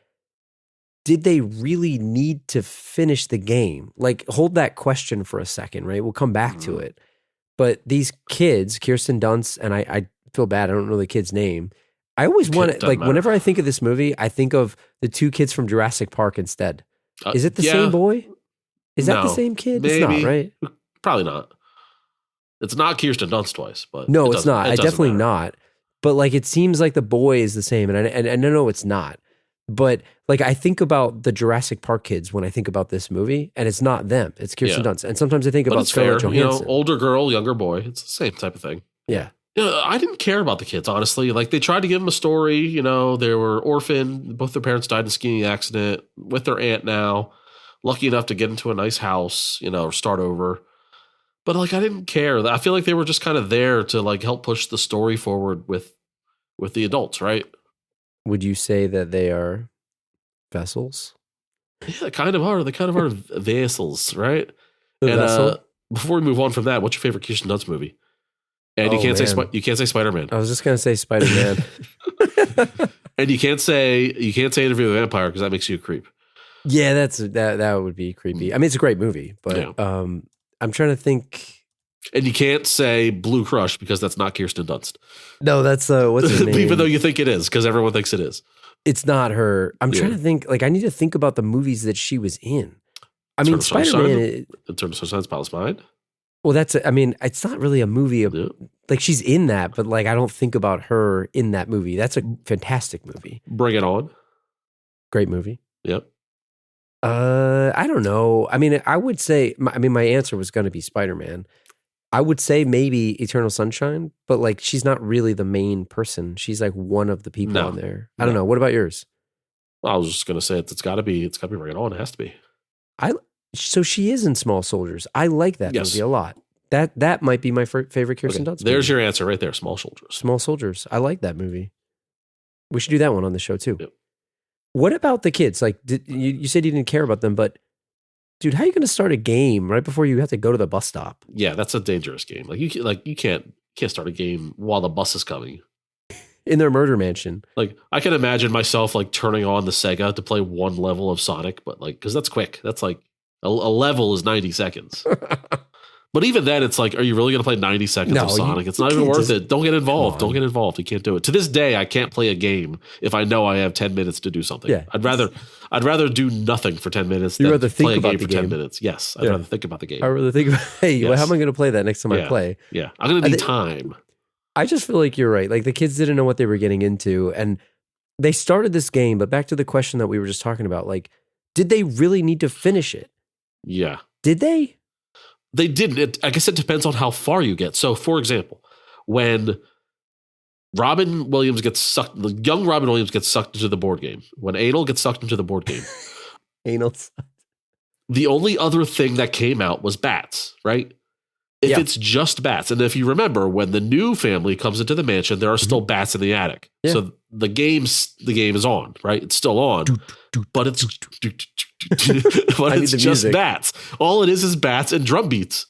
did they really need to finish the game? Like, hold that question for a second, right? We'll come back to it. But these kids, Kirsten Dunst, and I feel bad, I don't know the kid's name. I always want to, like, whenever I think of this movie, I think of the two kids from Jurassic Park instead. Is it the same boy? Is that the same kid? Maybe. It's not, right? Probably not. It's not Kirsten Dunst twice, but no, it's not. Definitely not. But like, it seems like the boy is the same, and I know it's not. But like, I think about the Jurassic Park kids when I think about this movie, and it's not them. It's Kirsten Dunst. And sometimes I think about Scarlett Johansson. Older girl, younger boy. It's the same type of thing. Yeah. I didn't care about the kids, honestly. Like, they tried to give them a story. They were orphaned. Both their parents died in a skiing accident, with their aunt now. Lucky enough to get into a nice house, or start over. But like, I didn't care. I feel like they were just kind of there to like help push the story forward with the adults, right? Would you say that they are vessels? Yeah, they kind of are. They kind of are vessels, right? Vessel? Before we move on from that, what's your favorite Kirsten Dunst movie? And you can't say Spider-Man. I was just gonna say Spider-Man. And you can't say Interview with a Vampire because that makes you a creep. Yeah, that would be creepy. I mean, it's a great movie, but I'm trying to think. And you can't say Blue Crush because that's not Kirsten Dunst. No, that's what's his name? Even though you think it is, because everyone thinks it is. It's not her. I'm trying to think. Like, I need to think about the movies that she was in. I mean, Spider-Man. Eternal Sunshine's Spotless Mind. Well, I mean, it's not really a movie. Like, she's in that, but like, I don't think about her in that movie. That's a fantastic movie. Bring It On. Great movie. Yep. I don't know. I mean, I would say, my answer was going to be Spider-Man. I would say maybe Eternal Sunshine, but like, she's not really the main person. She's like one of the people on there. I don't know. What about yours? I was just going to say it's got to be Bring It On. It has to be. So she is in Small Soldiers. I like that movie a lot. That might be my favorite Kirsten Dunst movie. There's your answer right there. Small Soldiers. Small Soldiers. I like that movie. We should do that one on the show too. Yep. What about the kids? Like, you said you didn't care about them, but dude, how are you going to start a game right before you have to go to the bus stop? Yeah, that's a dangerous game. Like, you can't start a game while the bus is coming in their murder mansion. Like, I can imagine myself like turning on the Sega to play one level of Sonic, but like, because that's quick. That's like a level is 90 seconds. But even then, it's like, are you really going to play 90 seconds of Sonic? It's not even worth it. Don't get involved. Don't get involved. You can't do it. To this day, I can't play a game if I know I have 10 minutes to do something. Yeah. I'd rather do nothing for 10 minutes than play a game for 10 minutes. Yes, I'd rather think about the game. I'd rather think about, hey, well, how am I going to play that next time I play? Yeah, I'm going to need time. I just feel like you're right. Like, the kids didn't know what they were getting into, and they started this game, but back to the question that we were just talking about, like, did they really need to finish it? Yeah. Did they? They didn't. I guess it depends on how far you get. So, for example, when Robin Williams gets sucked, the young Robin Williams gets sucked into the board game. When Anal gets sucked into the board game. Anal. The only other thing that came out was bats, right? If it's just bats, and if you remember, when the new family comes into the mansion, there are still bats in the attic. Yeah. So the game is on, right? It's still on, but it's just music. Bats. All it is bats and drum beats.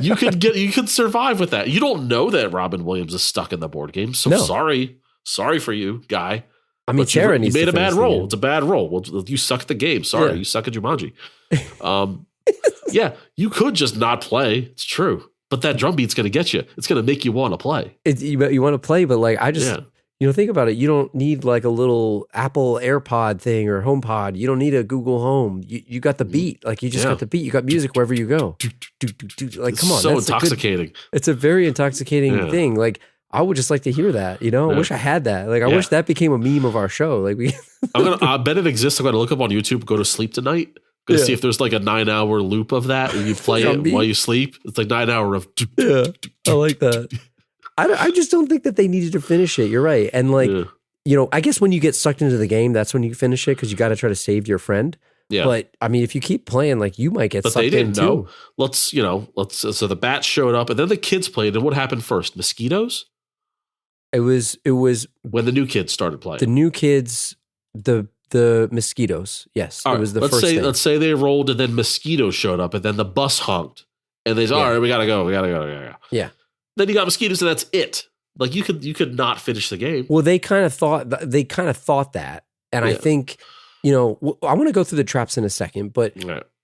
You could survive with that. You don't know that Robin Williams is stuck in the board game. So sorry for you, guy. I mean, Sarah needs to made a bad finish roll. It's a bad roll. Well, you suck at the game. Sorry, you suck at Jumanji. Yeah, you could just not play. It's true. But that drum beat's going to get you. It's going to make you want to play. You want to play, but like I just, think about it. You don't need like a little Apple AirPod thing or HomePod. You don't need a Google Home. You got the beat. Like you just got the beat. You got music wherever you go. Like, come on. So intoxicating. It's a very intoxicating thing. Like I would just like to hear that. I wish I had that. Like I wish that became a meme of our show. Like I bet it exists. I'm going to look up on YouTube, go to sleep tonight. Going to see if there's like a 9-hour loop of that and you play it while you sleep. It's like 9 hour of. Yeah, I like that. I just don't think that they needed to finish it. You're right. And like, I guess when you get sucked into the game, that's when you finish it because you got to try to save your friend. Yeah. But I mean, if you keep playing, like you might get sucked in too. But they didn't know. So the bats showed up and then the kids played. And what happened first? Mosquitoes? It was when the new kids started playing. The new kids, the mosquitoes. Yes. It was the first thing. Let's say they rolled and then mosquitoes showed up and then the bus honked and they said, all right, we got to go. Yeah. Then you got mosquitoes and that's it. Like you could not finish the game. Well, they kind of thought that. And I think, I want to go through the traps in a second, but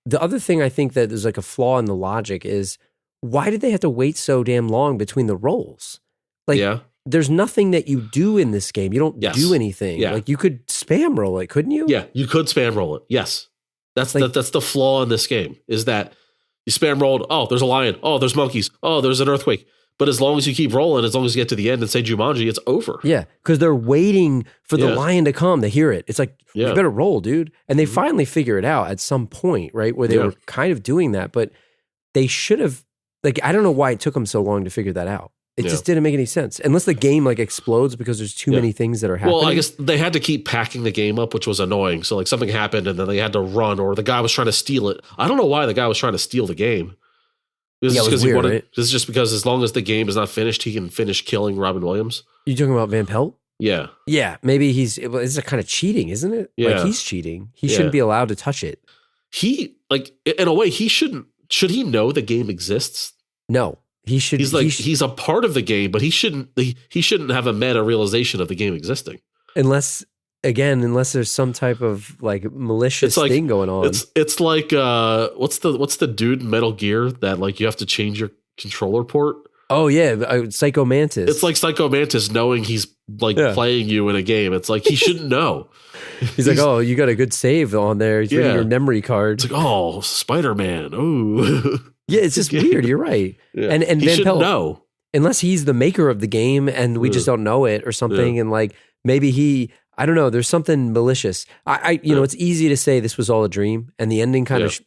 the other thing I think that is like a flaw in the logic is why did they have to wait so damn long between the rolls? Like, there's nothing that you do in this game. You don't do anything. Yeah. Like you could spam roll it, couldn't you? Yeah, you could spam roll it. Yes. That's the flaw in this game is that you spam rolled, oh, there's a lion. Oh, there's monkeys. Oh, there's an earthquake. But as long as you keep rolling, as long as you get to the end and say Jumanji, it's over. Yeah, because they're waiting for the lion to come to hear it. It's like, you better roll, dude. And they finally figure it out at some point, right? Where they were kind of doing that. But they should have, like, I don't know why it took them so long to figure that out. It just didn't make any sense. Unless the game like explodes because there's too many things that are happening. Well, I guess they had to keep packing the game up, which was annoying. So like something happened and then they had to run or the guy was trying to steal it. I don't know why the guy was trying to steal the game. This is just because as long as the game is not finished, he can finish killing Robin Williams. You talking about Van Pelt? Yeah. Yeah, maybe it's a kind of cheating, isn't it? Yeah. Like he's cheating. He shouldn't be allowed to touch it. He, like, in a way, he shouldn't. Should he know the game exists? No. He should. He's a part of the game, but he shouldn't have a meta realization of the game existing. Unless there's some type of like malicious thing going on. It's like what's the dude in Metal Gear that like you have to change your controller port? Oh yeah, Psycho Mantis. It's like Psycho Mantis knowing he's like playing you in a game. It's like he shouldn't know. He's like, oh, you got a good save on there. He's reading your memory card. It's like, oh, Spider-Man. Oh. Yeah, it's just weird. You're right. Yeah. And he Van should Pelt, know. Unless he's the maker of the game and we just don't know it or something. And like maybe I don't know. There's something malicious. It's easy to say this was all a dream, and the ending kind of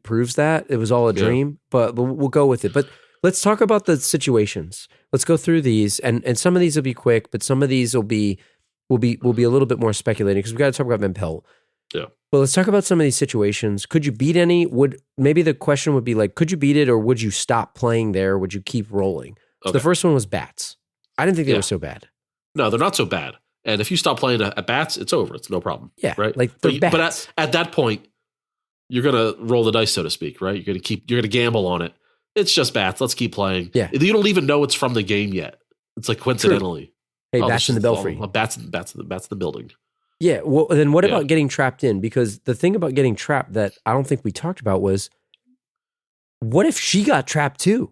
proves that it was all a dream. But we'll go with it. But let's talk about the situations. Let's go through these, and some of these will be quick, but some of these will be a little bit more speculating because we got to talk about Van Pelt. Yeah. Well, let's talk about some of these situations. Could you beat any? Maybe the question would be like, could you beat it, or would you stop playing there? Would you keep rolling? So the first one was bats. I didn't think they were so bad. No, they're not so bad. And if you stop playing at bats, it's over. It's no problem. Yeah, right. Like bats. But at that point, you're gonna roll the dice, so to speak, right? You're gonna gamble on it. It's just bats. Let's keep playing. Yeah, you don't even know it's from the game yet. It's like coincidentally. True. Hey, bats in the belfry. Bats in the building. Yeah. Well, then what about getting trapped in? Because the thing about getting trapped that I don't think we talked about was, what if she got trapped too?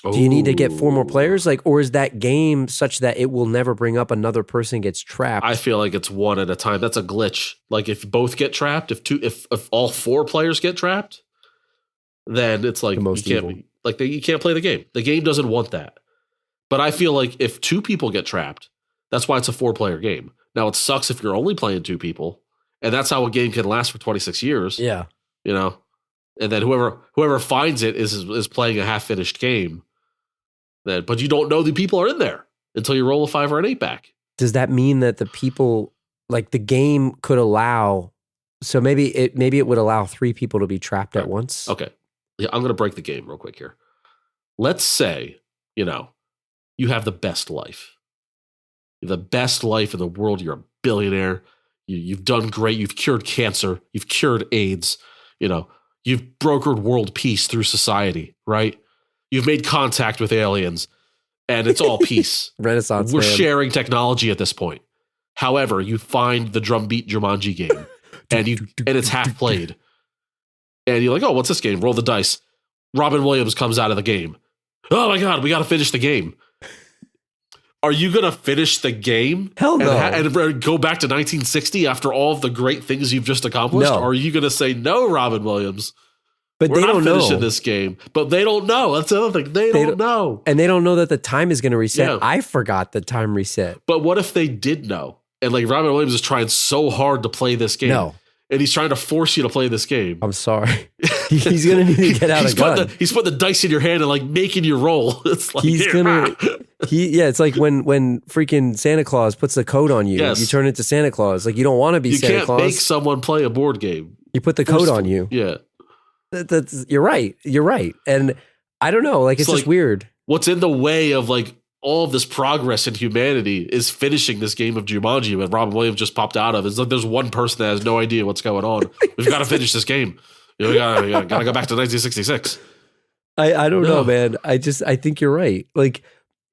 Do you need to get 4 more players? Like, or is that game such that it will never bring up another person gets trapped? I feel like it's one at a time. That's a glitch. Like if both get trapped, if all 4 players get trapped, then it's like you can't play the game. The game doesn't want that. But I feel like if 2 people get trapped, that's why it's a 4-player game. Now it sucks if you're only playing 2 people, and that's how a game can last for 26 years. Yeah, and then whoever finds it is playing a half-finished game. But you don't know the people are in there until you roll a 5 or an 8 back. Does that mean that the people, like the game could allow? So maybe it would allow 3 people to be trapped at once. Okay, yeah, I'm going to break the game real quick here. let's say, you have the best life. The best life in the world. You're a billionaire. You've done great. You've cured cancer. You've cured AIDS. You've brokered world peace through society, right? You've made contact with aliens, and it's all peace. Renaissance We're man. sharing technology at this point. However, you find the drum beat Jumanji game, and it's half played. And you're like, oh, what's this game? Roll the dice. Robin Williams comes out of the game. Oh my God, we got to finish the game. Are you going to finish the game? Hell no. And go back to 1960 after all of the great things you've just accomplished? No. Or are you going to say, no, Robin Williams? But We're they not don't finishing know. this game. But they don't know. That's the other thing. They don't know. And they don't know that the time is going to reset. Yeah. I forgot the time reset. But what if they did know? And like Robin Williams is trying so hard to play this game. No. And he's trying to force you to play this game. I'm sorry. He's going to need to get out a gun. He's putting the dice in your hand and like making you roll. It's like, it's like when freaking Santa Claus puts the coat on you, Yes. you turn into Santa Claus. Like you don't want to be Santa Claus. You can't make someone play a board game. You put the coat on you. Yeah. You're right. You're right. And I don't know. Like it's just like, weird. What's in the way of like all of this progress in humanity is finishing this game of Jumanji that Robin Williams just popped out of. It's like there's one person that has no idea what's going on. We've got to finish this game. We gotta go back to 1966. I don't know, man. I think you're right. Like,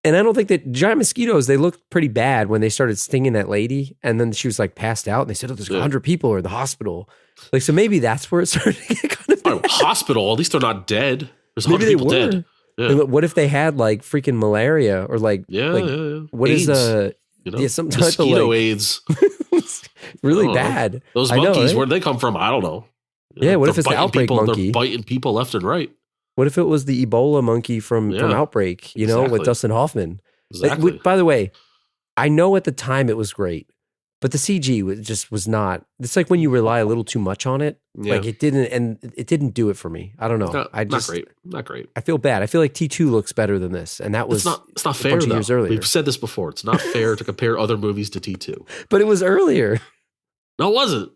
and I don't think that giant mosquitoes, they looked pretty bad when they started stinging that lady. And then she was like passed out and they said, oh, there's 100 people in the hospital. Like, so maybe that's where it started to get kind of bad. Hospital. At least they're not dead. There's Maybe 100 they people were. dead. Yeah. And what if they had like freaking malaria or like, what AIDS, is some type of mosquito like, AIDS. really bad. Know. Those I know, monkeys, right? where'd they come from? I don't know. Yeah, what if it's the outbreak monkey? They're biting people left and right. What if it was the Ebola monkey from Outbreak, with Dustin Hoffman? Exactly. By the way, I know at the time it was great, but the CG was not. It's like when you rely a little too much on it. Yeah. Like it didn't do it for me. I don't know. Not great. I feel bad. I feel like T2 looks better than this, and that was it's not fair. bunch of years earlier. We've said this before. It's not fair to compare other movies to T2. But it was earlier. No, it wasn't.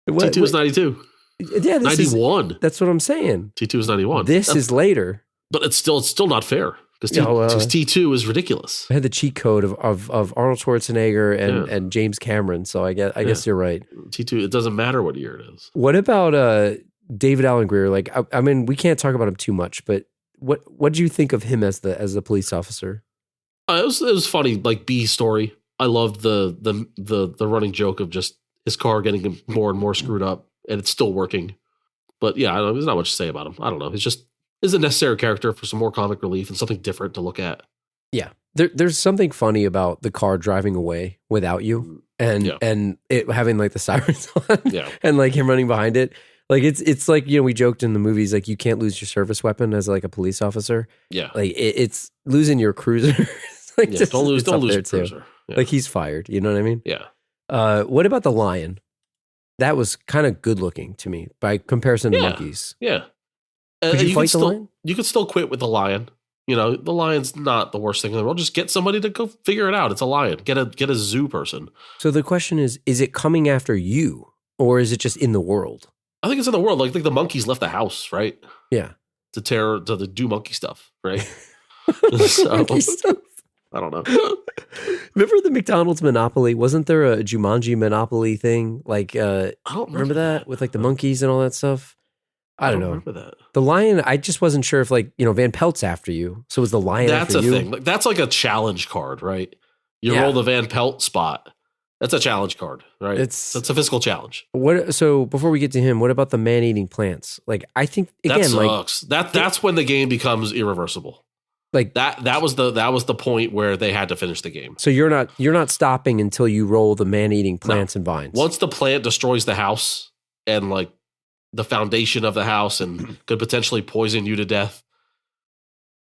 T2 was 92. Yeah, 91. That's what I'm saying. T2 is 91. This is later. But it's still not fair because T2 is ridiculous. I had the cheat code of Arnold Schwarzenegger and James Cameron, so I guess you're right. T2, it doesn't matter what year it is. What about David Alan Grier? Like, I mean, we can't talk about him too much, but what do you think of him as the police officer? It was funny, like B story. I loved the running joke of just his car getting him more and more screwed up, and it's still working. But yeah, there's not much to say about him. I don't know. He's a necessary character for some more comic relief and something different to look at. Yeah. There's something funny about the car driving away without you and it having like the sirens on and like him running behind it. Like it's like, we joked in the movies, like you can't lose your service weapon as like a police officer. Yeah. Like it's losing your cruiser. Like don't lose your cruiser. Yeah. Like he's fired. You know what I mean? Yeah. What about the lion? That was kind of good looking to me by comparison to monkeys. Yeah. Could you fight the lion? You could still quit with the lion. The lion's not the worst thing in the world. Just get somebody to go figure it out. It's a lion. Get a zoo person. So the question is it coming after you or is it just in the world? I think it's in the world. Like the monkeys left the house, right? Yeah. To do monkey stuff, right? Monkey stuff. I don't know. Remember the McDonald's Monopoly? Wasn't there a Jumanji Monopoly thing? Like, I don't remember that with like the monkeys and all that stuff? I don't know. Remember that. The lion, I just wasn't sure if like, Van Pelt's after you. So was the lion after you? That's a thing. Like, that's like a challenge card, right? You roll the Van Pelt spot. That's a challenge card, right? It's a physical challenge. So before we get to him, what about the man-eating plants? Like, I think again, that sucks. That's when the game becomes irreversible. Like that was the point where they had to finish the game. So you're not stopping until you roll the man-eating plants and vines. Once the plant destroys the house and like the foundation of the house and could potentially poison you to death,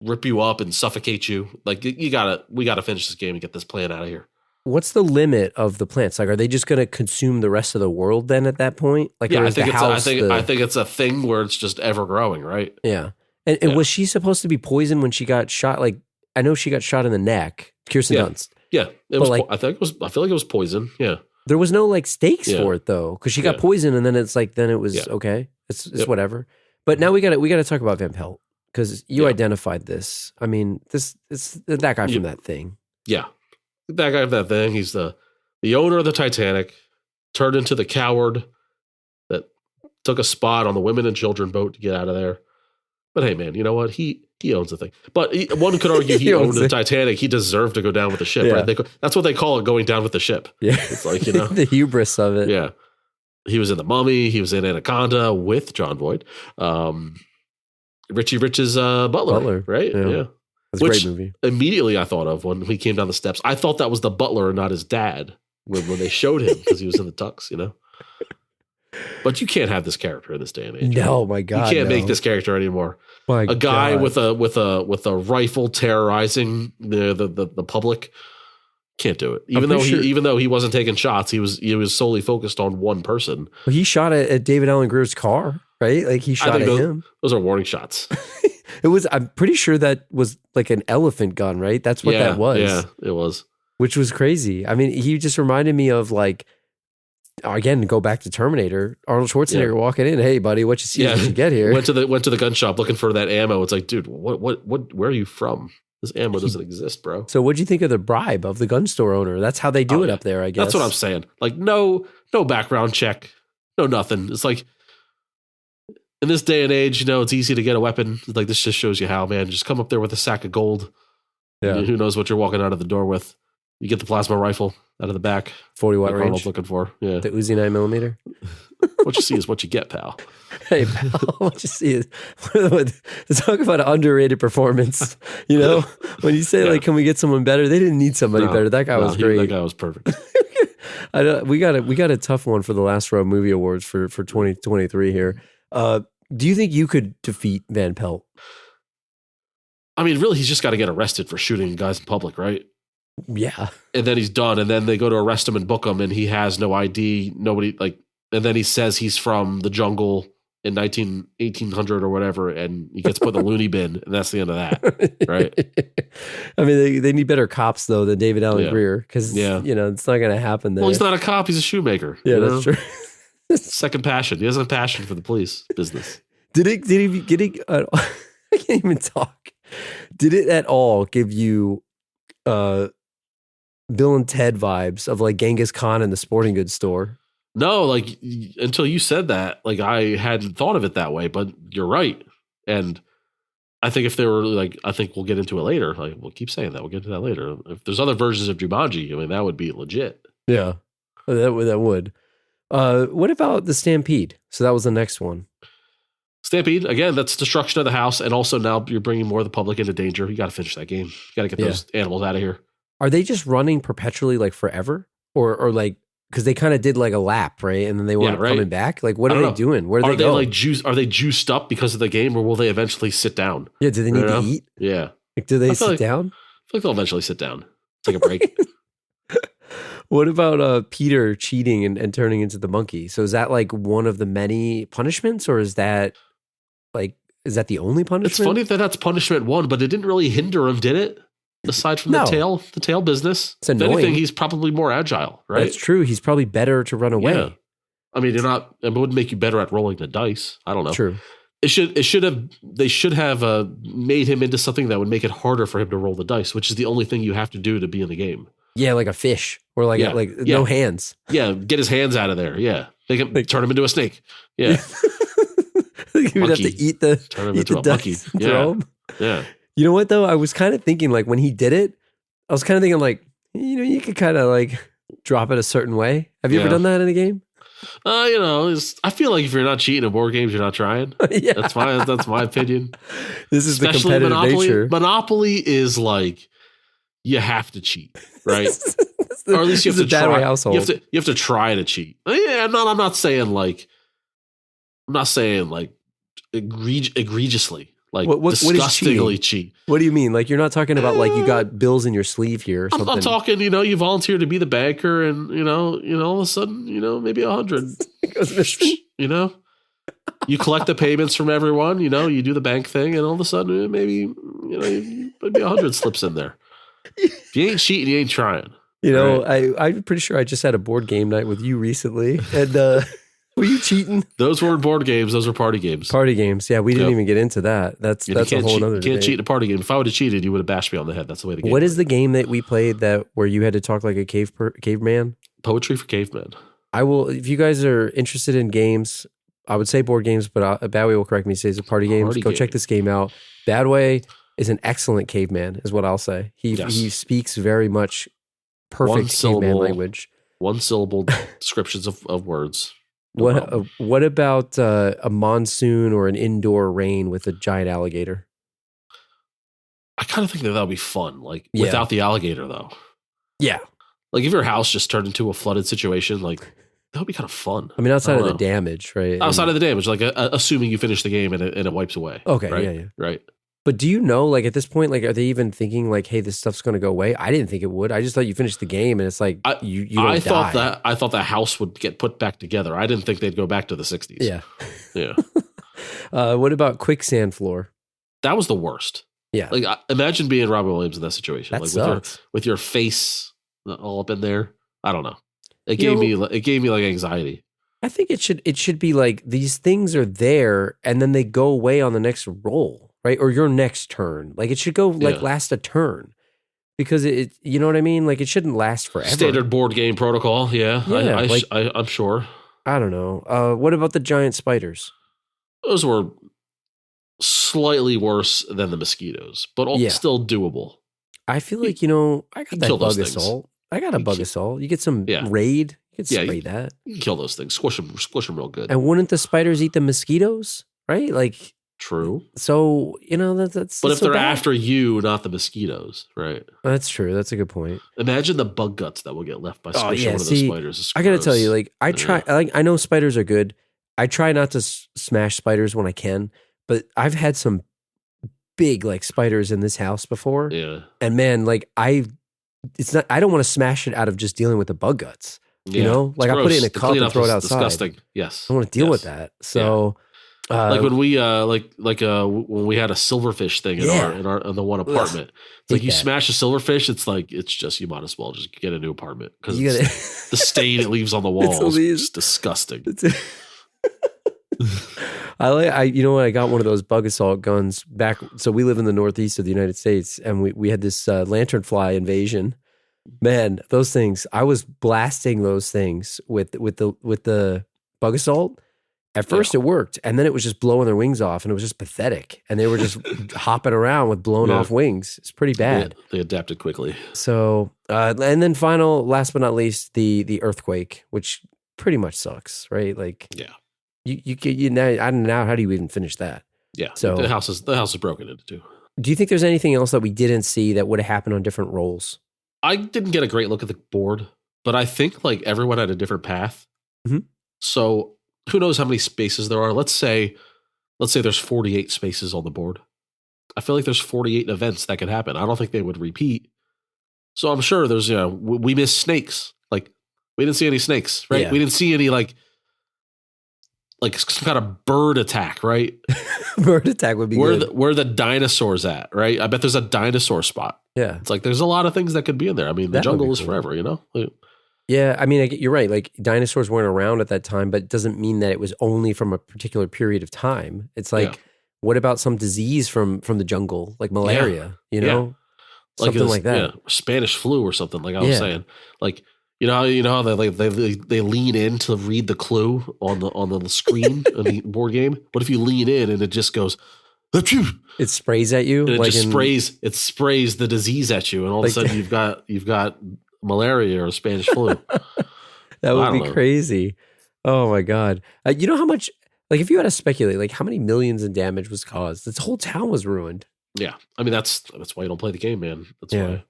rip you up and suffocate you, like we gotta finish this game and get this plant out of here. What's the limit of the plants? Like, are they just going to consume the rest of the world then at that point? Like, I think it's a thing where it's just ever growing, right? Yeah. And was she supposed to be poisoned when she got shot? Like, I know she got shot in the neck, Kirsten Dunst. Yeah, it was. I feel like it was poison. Yeah, there was no like stakes for it though, because she got poisoned, and then it's like it was okay. It's whatever. But now we got to talk about Van Pelt because you identified this. I mean, it's that guy from that thing. Yeah. That guy from that thing. He's the owner of the Titanic, turned into the coward that took a spot on the women and children boat to get out of there. But hey, man, you know what? He owns the thing. But one could argue he owned the Titanic. He deserved to go down with the ship, right? That's what they call it, going down with the ship. Yeah. It's like, you know. The hubris of it. Yeah. He was in The Mummy. He was in Anaconda with Jon Voight. Richie Rich's butler, right? Yeah. That's a great movie. Immediately I thought of when he came down the steps. I thought that was the butler and not his dad when they showed him because he was in the tux, you know? But you can't have this character in this day and age. No, right? My God. You can't make this character anymore. A guy with a rifle terrorizing the public. Can't do it. Even though he wasn't taking shots, he was solely focused on one person. Well, he shot at David Allen Greer's car, right? Like he shot at him. Those are warning shots. I'm pretty sure that was like an elephant gun, right? That's what that was. Yeah, it was. Which was crazy. I mean, he just reminded me of like, again, go back to Terminator, Arnold Schwarzenegger walking in. Hey, buddy, what you see when you get here? Went to the gun shop looking for that ammo. It's like, dude, where are you from? This ammo doesn't exist, bro. So what'd you think of the bribe of the gun store owner? That's how they do it up there, I guess. That's what I'm saying. Like, no background check, no nothing. It's like, in this day and age, you know, it's easy to get a weapon. Like, this just shows you how, man. Just come up there with a sack of gold. Yeah. Who knows what you're walking out of the door with. You get the plasma rifle out of the back. 40 watt like range. Arnold's looking for. Yeah. The Uzi 9mm. What you see is what you get, pal. Hey, pal, what you see is talk about an underrated performance. You know, when you say like, can we get someone better? They didn't need somebody better. That guy was great. That guy was perfect. We got a tough one for the Last Row Movie Awards for 2023 here. Do you think you could defeat Van Pelt? I mean, really, he's just got to get arrested for shooting guys in public, right? Yeah. And then he's done. And then they go to arrest him and book him, and he has no ID. Nobody and then he says he's from the jungle in 1800 or whatever, and he gets put in the loony bin, and that's the end of that, right? I mean, they need better cops though than David Allen Greer because you know it's not going to happen there. Well, he's not a cop; he's a shoemaker. Yeah, that's true. Second passion. He has a passion for the police business. Did he? I can't even talk. Did it at all give you Bill and Ted vibes of like Genghis Khan in the sporting goods store? No, like until you said that, like I hadn't thought of it that way, but you're right. And I think if they were like, I think we'll get into it later. Like we'll keep saying that. We'll get into that later. If there's other versions of Jumanji, I mean, that would be legit. Yeah, that would. What about the Stampede? So that was the next one. Stampede, again, that's destruction of the house. And also now you're bringing more of the public into danger. You got to finish that game. You got to get those animals out of here. Are they just running perpetually like forever? Or like, because they kind of did like a lap, right? And then they weren't coming back. Like, what are they doing? Where do they go? Are they juiced up because of the game, or will they eventually sit down? Yeah, do they need to eat? Yeah. Like, do they sit down? I feel like they'll eventually sit down. Take a break. What about Peter cheating and turning into the monkey? So is that like one of the many punishments, or is that the only punishment? It's funny that that's punishment one, but it didn't really hinder him, did it? Aside from the tail business. It's annoying. If anything, he's probably more agile, right? That's true. He's probably better to run away. Yeah. I mean, it wouldn't make you better at rolling the dice. I don't know. True. They should have made him into something that would make it harder for him to roll the dice, which is the only thing you have to do to be in the game. Yeah, like a fish or no hands. Yeah, get his hands out of there. Yeah, they can turn him into a snake. Yeah, you would have to turn him into a monkey. Yeah. You know what though? I was kind of thinking like when he did it, I was kind of thinking like, you know, you could kind of like drop it a certain way. Have you ever done that in a game? You know, I feel like if you're not cheating in board games, you're not trying. Yeah. That's my opinion. This is especially the competitive nature. Monopoly is like you have to cheat, right? Or at least you have to try. Household. You have to try to cheat. Yeah, I'm not saying like egregiously. Like disgustingly cheat. What do you mean? Like you're not talking about like you got bills in your sleeve here or something? I'm talking, you know, you volunteer to be the banker and, you know, all of a sudden, you know, maybe 100 goes missing. You know, you collect the payments from everyone, you know, you do the bank thing and all of a sudden maybe, you know, maybe 100 slips in there. If you ain't cheating, you ain't trying. You know, right? I'm pretty sure I just had a board game night with you recently and Were you cheating? Those weren't board games. Those were party games. Party games. Yeah, we didn't even get into that. That's a whole other. You can't cheat in a party game. If I would have cheated, you would have bashed me on the head. That's the way the game. What is the game that we played where you had to talk like a caveman? Poetry for Cavemen. I will. If you guys are interested in games, I would say board games, but Badway will correct me. Say it's a party game. Go check this game out. Badway is an excellent caveman, is what I'll say. He speaks very much perfect caveman language. One syllable descriptions of words. What about a monsoon or an indoor rain with a giant alligator? I kind of think that would be fun, like without the alligator, though. Yeah. Like if your house just turned into a flooded situation, like that would be kind of fun. I mean, outside of the damage, right? Outside of the damage, like assuming you finish the game and it wipes away. Okay, right? yeah. Right. But do you know, like at this point, like are they even thinking like, hey, this stuff's going to go away? I didn't think it would. I just thought you finished the game and it's like you don't die. I thought the house would get put back together. I didn't think they'd go back to the 60s. Yeah. Yeah. What about quicksand floor? That was the worst. Yeah. Like imagine being Robin Williams in that situation. That like sucks. with your face all up in there. I don't know. It gave me like anxiety. I think it should be like these things are there and then they go away on the next roll, right? Or your next turn. Like it should go last a turn. Because it you know what I mean? Like it shouldn't last forever. Standard board game protocol, yeah. I'm sure. I don't know. What about the giant spiders? Those were slightly worse than the mosquitoes, but still doable. I feel like, I got that bug assault. I got a bug assault. You get some raid. You can spray that. You can kill those things. Squish them real good. And wouldn't the spiders eat the mosquitoes? Right? Like true. So, that's But if they're bad. after you, not the mosquitoes, right? That's true. That's a good point. Imagine the bug guts that will get left by squishing one of those spiders. I got to tell you, like I know spiders are good. I try not to smash spiders when I can, but I've had some big like spiders in this house before. Yeah. And man, like I don't want to smash it out of just dealing with the bug guts. Like I put it in a cup and throw it outside. Disgusting. Yes. I don't want to deal with that. So like when we when we had a silverfish thing in the one apartment. It's like you smash a silverfish, it's just you might as well just get a new apartment because the stain it leaves on the walls is disgusting. I got one of those bug assault guns back. So we live in the Northeast of the United States, and we had this lanternfly invasion. Man, those things! I was blasting those things with the bug assault. At first, it worked, and then it was just blowing their wings off, and it was just pathetic. And they were just hopping around with blown off wings. It's pretty bad. They adapted quickly. So, and then last but not least, the earthquake, which pretty much sucks, right? Like, You now I don't know, how do you even finish that? Yeah. So the house is broken into two. Do you think there's anything else that we didn't see that would have happened on different rolls? I didn't get a great look at the board, but I think like everyone had a different path. Mm-hmm. So who knows how many spaces there are? Let's say there's 48 spaces on the board. I feel like there's 48 events that could happen. I don't think they would repeat. So I'm sure there's we missed snakes. Like we didn't see any snakes, right? Yeah. We didn't see any like some kind of bird attack, right? Bird attack would be good. Where the dinosaurs at, right? I bet there's a dinosaur spot. Yeah. It's like there's a lot of things that could be in there. I mean, the jungle is forever, Yeah, I mean, you're right. Like dinosaurs weren't around at that time, but it doesn't mean that it was only from a particular period of time. It's like, what about some disease from the jungle, like malaria, Something like that. Yeah, Spanish flu or something, like I was saying. Like, you know how they lean in to read the clue on the screen of the board game? What if you lean in and it just goes, it sprays at you? And it sprays the disease at you, and all of a sudden you've got malaria or Spanish flu. That would be crazy. Oh my God. You know how much, like if you had to speculate, like how many millions in damage was caused? This whole town was ruined. Yeah. I mean, that's why you don't play the game, man. That's why.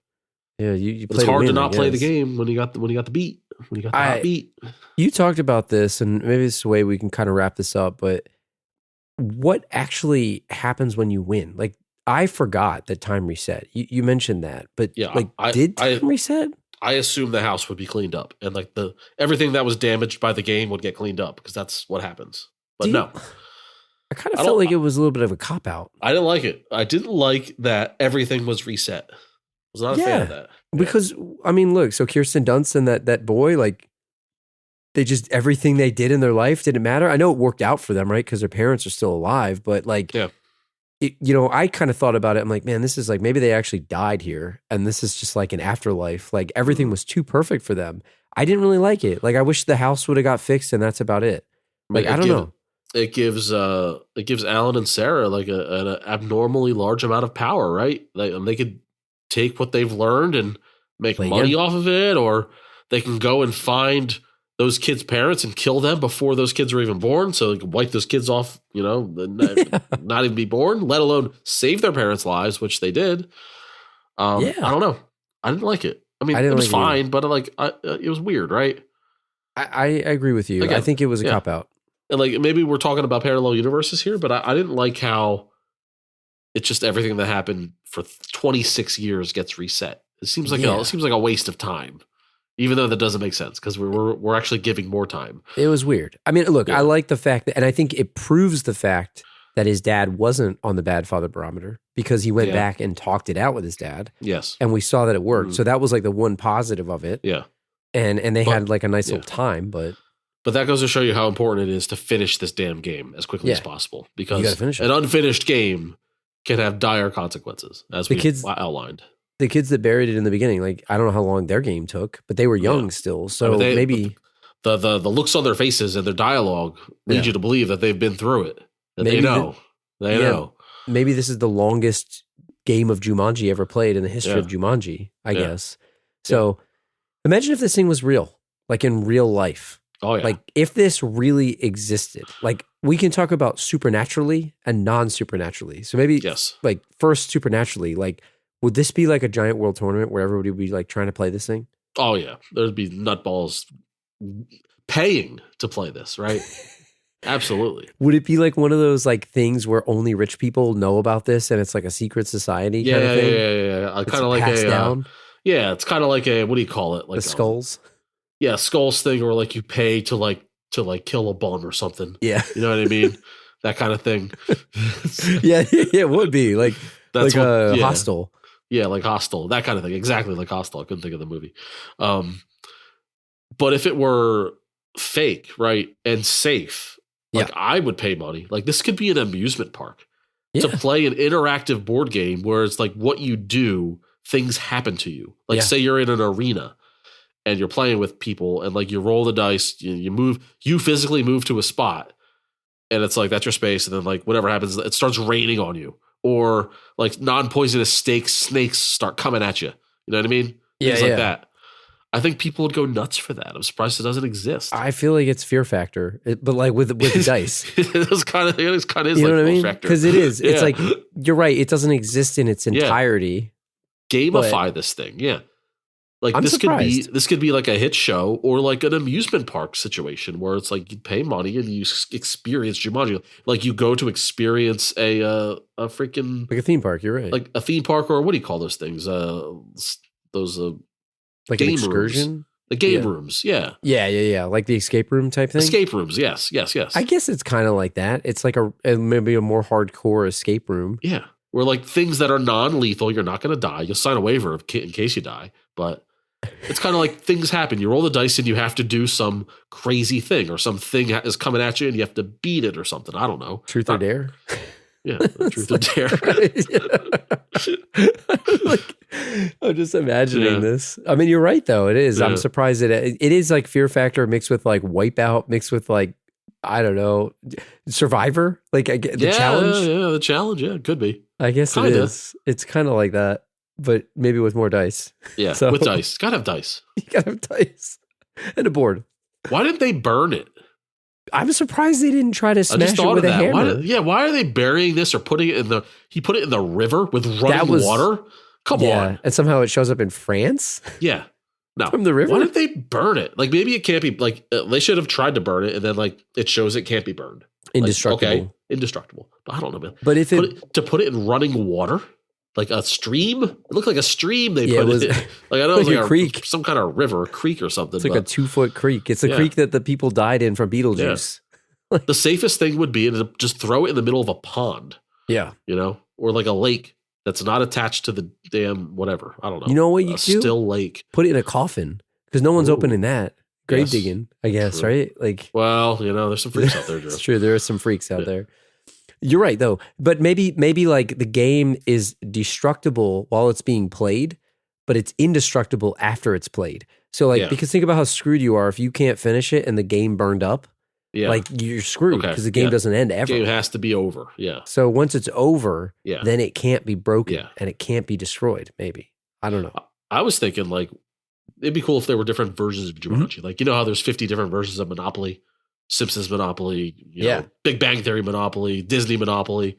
Yeah, you play. It's hard to not play the game when you got the beat. When you got the hot beat. You talked about this, and maybe this is a way we can kind of wrap this up, but what actually happens when you win? Like, I forgot that time reset. You mentioned that, but did time reset? I assumed the house would be cleaned up, and like everything that was damaged by the game would get cleaned up because that's what happens. But no. I kind of felt like it was a little bit of a cop out. I didn't like it. I didn't like that everything was reset. I was not a fan of that. Because I mean, look, so Kirsten Dunst and that boy, like they just, everything they did in their life didn't matter. I know it worked out for them, right? Because their parents are still alive, but like, I kind of thought about it. I'm like, man, this is like, maybe they actually died here. And this is just like an afterlife. Like everything was too perfect for them. I didn't really like it. Like I wish the house would have got fixed and that's about it. Like, I don't know. It gives Alan and Sarah like an abnormally large amount of power, right? They could take what they've learned and make money off of it, or they can go and find those kids' parents and kill them before those kids are even born. So they can wipe those kids off, not even be born, let alone save their parents' lives, which they did. I don't know. I didn't like it. I mean, it was fine, but it was weird, right? I agree with you. Again, I think it was a cop out. And like maybe we're talking about parallel universes here, but I didn't like how it's just everything that happened for 26 years gets reset. It seems like a waste of time, even though that doesn't make sense because we're actually giving more time. It was weird. I mean, look, I like the fact that, and I think it proves the fact that his dad wasn't on the bad father barometer because he went back and talked it out with his dad. Yes, and we saw that it worked. So that was like the one positive of it. Yeah, and they had like a nice little time, but that goes to show you how important it is to finish this damn game as quickly as possible because an unfinished game can have dire consequences, as we outlined. The kids that buried it in the beginning, like I don't know how long their game took, but they were young still. So maybe the looks on their faces and their dialogue lead you to believe that they've been through it. That they know. They know. Maybe this is the longest game of Jumanji ever played in the history of Jumanji, I guess. So imagine if this thing was real, like in real life. Oh, yeah. Like if this really existed, like we can talk about supernaturally and non-supernaturally. So maybe like first supernaturally, like would this be like a giant world tournament where everybody would be like trying to play this thing? Oh yeah. There'd be nutballs paying to play this, right? Absolutely. Would it be like one of those like things where only rich people know about this and it's like a secret society kind of thing? Yeah. Kind of like down? It's kind of like a, what do you call it? Like the skulls? Skulls thing, or like you pay to kill a bum or something. Yeah. You know what I mean? That kind of thing. It would be like Hostel. Yeah, like Hostel. That kind of thing. Exactly like Hostel. I couldn't think of the movie. But if it were fake, right, and safe, like I would pay money. Like this could be an amusement park to play an interactive board game where it's like what you do, things happen to you. Like say you're in an arena and you're playing with people and like you roll the dice, you physically move to a spot and it's like, that's your space. And then like whatever happens, it starts raining on you, or like non-poisonous snakes start coming at you. You know what I mean? Things like that. I think people would go nuts for that. I'm surprised it doesn't exist. I feel like it's Fear Factor, but like with the dice. It kind of is. You know what I mean? Because it is. It's like, you're right. It doesn't exist in its entirety. Gamify this thing. Yeah. Like this could be like a hit show or like an amusement park situation where it's like you pay money and you experience Jumanji. Like you go to experience a freaking like a theme park. You're right. Like a theme park, or what do you call those things? Those like game an excursion. Rooms. The game rooms. Yeah. Like the escape room type thing. Escape rooms. Yes. I guess it's kind of like that. It's like maybe a more hardcore escape room. Yeah. Where like things that are non-lethal, you're not going to die. You'll sign a waiver in case you die, but it's kind of like things happen. You roll the dice and you have to do some crazy thing, or something is coming at you and you have to beat it or something. I don't know. Truth or dare? Yeah, truth or dare. I'm just imagining this. I mean, you're right though. It is. I'm surprised that it is like Fear Factor mixed with like Wipeout, mixed with like, I don't know, Survivor. Like the challenge. Yeah, the challenge. Yeah, it could be. I guess kinda. It is. It's kind of like that, but maybe with more dice. Yeah, with dice. Gotta have dice. You gotta have dice and a board. Why didn't they burn it? I'm surprised they didn't try to smash it with a hammer. Why are they burying this or putting it in the? He put it in the river with running water. Come on, and somehow it shows up in France. Yeah, no, from the river. Why did they burn it? Like maybe it can't be. Like they should have tried to burn it, and then like it shows it can't be burned. Indestructible. Like, okay, indestructible. But I don't know, man. But if to put it in running water, like a stream, it looked like a stream. They put it in. Like I know it was like a creek, some kind of river, a creek or something. It's like a 2-foot creek. It's the creek that the people died in from Beetlejuice. Yeah. The safest thing would be to just throw it in the middle of a pond. Yeah, or like a lake that's not attached to the damn whatever. I don't know. You know what you do? Still lake. Put it in a coffin because no one's opening that. grave Yes. digging, I guess, True. right? Like, Well, there's some freaks out there, Drew. it's true. There are some freaks out there. You're right, though. But maybe like the game is destructible while it's being played, but it's indestructible after it's played. So, like, because think about how screwed you are if you can't finish it and the game burned up. Yeah. Like, you're screwed because the game doesn't end ever. The game has to be over. Yeah. So once it's over, Yeah. then it can't be broken Yeah. and it can't be destroyed, maybe. I don't know. I was thinking, like, it'd be cool if there were different versions of Jumanji. Like, how there's 50 different versions of Monopoly, Simpsons Monopoly, you know, Big Bang Theory Monopoly, Disney Monopoly.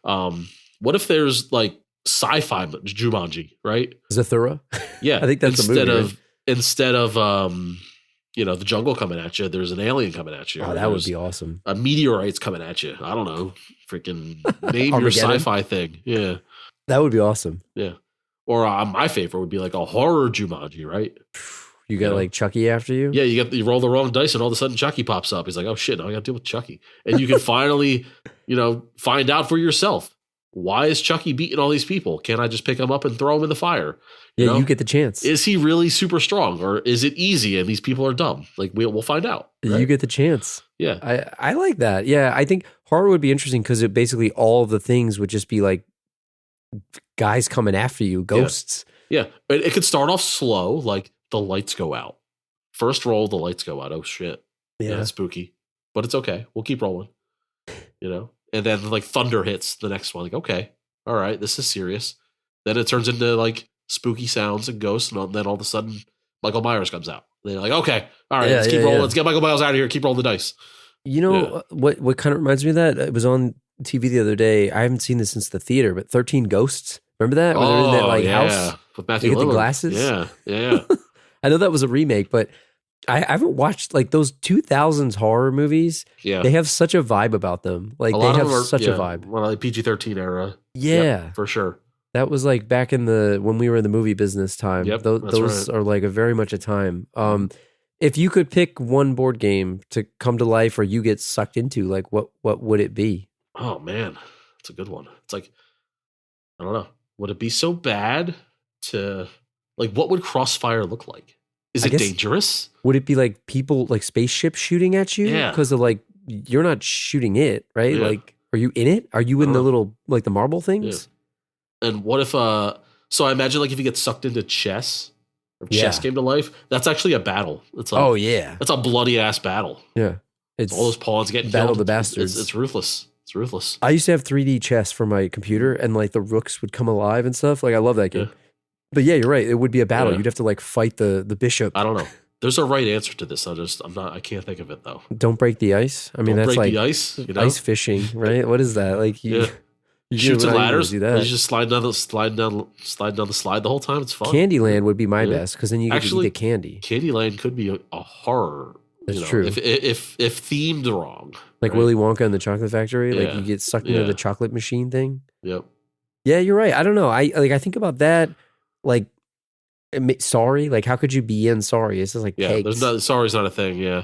What if there's like sci-fi Jumanji, right? Zathura? Yeah. I think that's instead a movie, of instead of the jungle coming at you, there's an alien coming at you. Oh, that would be awesome. A meteorite's coming at you. I don't know. Freaking name your Armageddon? sci-fi thing. Yeah. That would be awesome. Yeah. Or my favorite would be like a horror Jumanji, right? You got like Chucky after you? Yeah, you roll the wrong dice and all of a sudden Chucky pops up. He's like, oh shit, now I got to deal with Chucky. And you can finally, find out for yourself. Why is Chucky beating all these people? Can't I just pick him up and throw him in the fire? You get the chance. Is he really super strong or is it easy and these people are dumb? Like we'll find out. Right? You get the chance. Yeah. I like that. Yeah, I think horror would be interesting because it basically all of the things would just be like guys coming after you, ghosts. Yeah. It could start off slow, like the lights go out. First roll, the lights go out. Oh shit. Yeah, it's spooky. But it's okay. We'll keep rolling. And then like thunder hits the next one. Like, okay, all right, this is serious. Then it turns into like spooky sounds and ghosts, and then all of a sudden Michael Myers comes out. They're like, okay, all right, let's keep rolling. Let's get Michael Myers out of here. Keep rolling the dice. What kind of reminds me of that? It was on TV the other day. I haven't seen this since the theater, but 13 Ghosts. Remember that? Where they're in that house with Matthew they get Lillard. the glasses. Yeah. I know that was a remake, but I haven't watched like those 2000s horror movies. Yeah, they have such a vibe about them. Like they have such a vibe. Well, like PG-13 era. Yeah, yep, for sure. That was like back in when we were in the movie business time. Yep, those are like a very much a time. If you could pick one board game to come to life or you get sucked into, like what would it be? Oh man, that's a good one. It's like, I don't know. Would it be so bad to like what would Crossfire look like? Is it dangerous? Would it be like people like spaceships shooting at you? Yeah. Because of like you're not shooting it, right? Yeah. Like are you in it? Are you in the little like the marble things? Yeah. And what if so I imagine like if you get sucked into chess or chess came to life, that's actually a battle. It's like it's a bloody ass battle. Yeah. It's all those pawns getting Battle killed. of the Bastards. It's ruthless. It's ruthless. I used to have 3D chess for my computer and like the rooks would come alive and stuff. Like I love that game. Yeah. But yeah, you're right. It would be a battle. Yeah. You'd have to like fight the bishop. I don't know. There's a right answer to this. I can't think of it though. Don't break the ice. I mean, Don't that's break like the ice. Ice fishing, right? What is that? Like you shoots and ladders. Do that. You just slide down the slide the whole time. It's fun. Candyland would be my best because then you get to eat the candy. Candyland could be a horror. That's true. If themed wrong, like right? Willy Wonka and the Chocolate Factory, like Yeah. you get sucked into the chocolate machine thing. Yep. Yeah, you're right. I don't know. I think about that. Like, sorry. Like, how could you be in sorry? It's just like pegs. Sorry's not a thing. Yeah.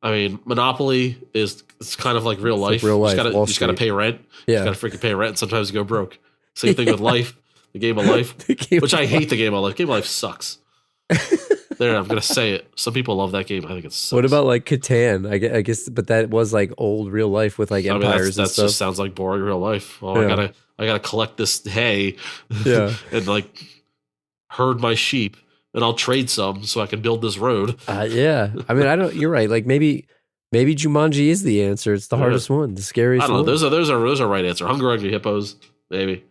I mean, Monopoly it's kind of like real life. Like real life. You just got to pay rent. Yeah. You got to freaking pay rent. And sometimes you go broke. Same thing with life. The game of life, which I hate the game of life. Game of life sucks. There, I'm gonna say it. Some people love that game. I think it sucks. What about like Catan? I guess, but that was like old real life with like empires and that stuff. just sounds like boring real life. Oh, Yeah. I gotta collect this hay, Yeah. and like herd my sheep, and I'll trade some so I can build this road. Yeah. I mean, you're right. Like maybe Jumanji is the answer. It's the hardest one, the scariest I don't know. one. Those are right answer. Hungry Hungry Hippos, maybe.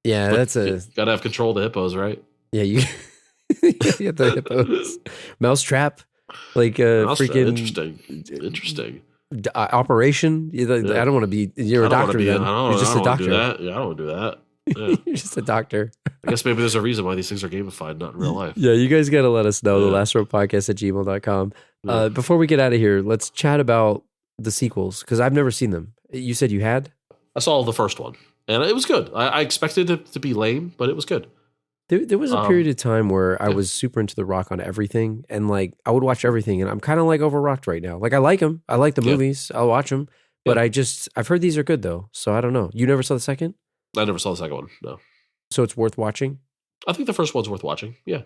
Yeah, But that's you gotta have control of the hippos, right? yeah. You get the hippos, Mousetrap, like freaking Interesting. Operation. I don't want to be. You're a doctor then. You're just a doctor. Yeah, I don't want to do that. Yeah. You're just a doctor. I guess maybe there's a reason why these things are gamified, not in real life. Yeah, you guys got to let us know. Yeah. The last row podcast at gmail.com. Before we get out of here, let's chat about the sequels because I've never seen them. You said you had? I saw the first one, and it was good. I expected it to be lame, but it was good. There was a period of time where I was super into The Rock on everything, and like I would watch everything, and I'm kind of like overrocked right now. Like I like him, I like the movies, I'll watch them, but I've heard these are good though, so I don't know. You never saw the second? I never saw the second one. No, so it's worth watching. I think the first one's worth watching. Yeah,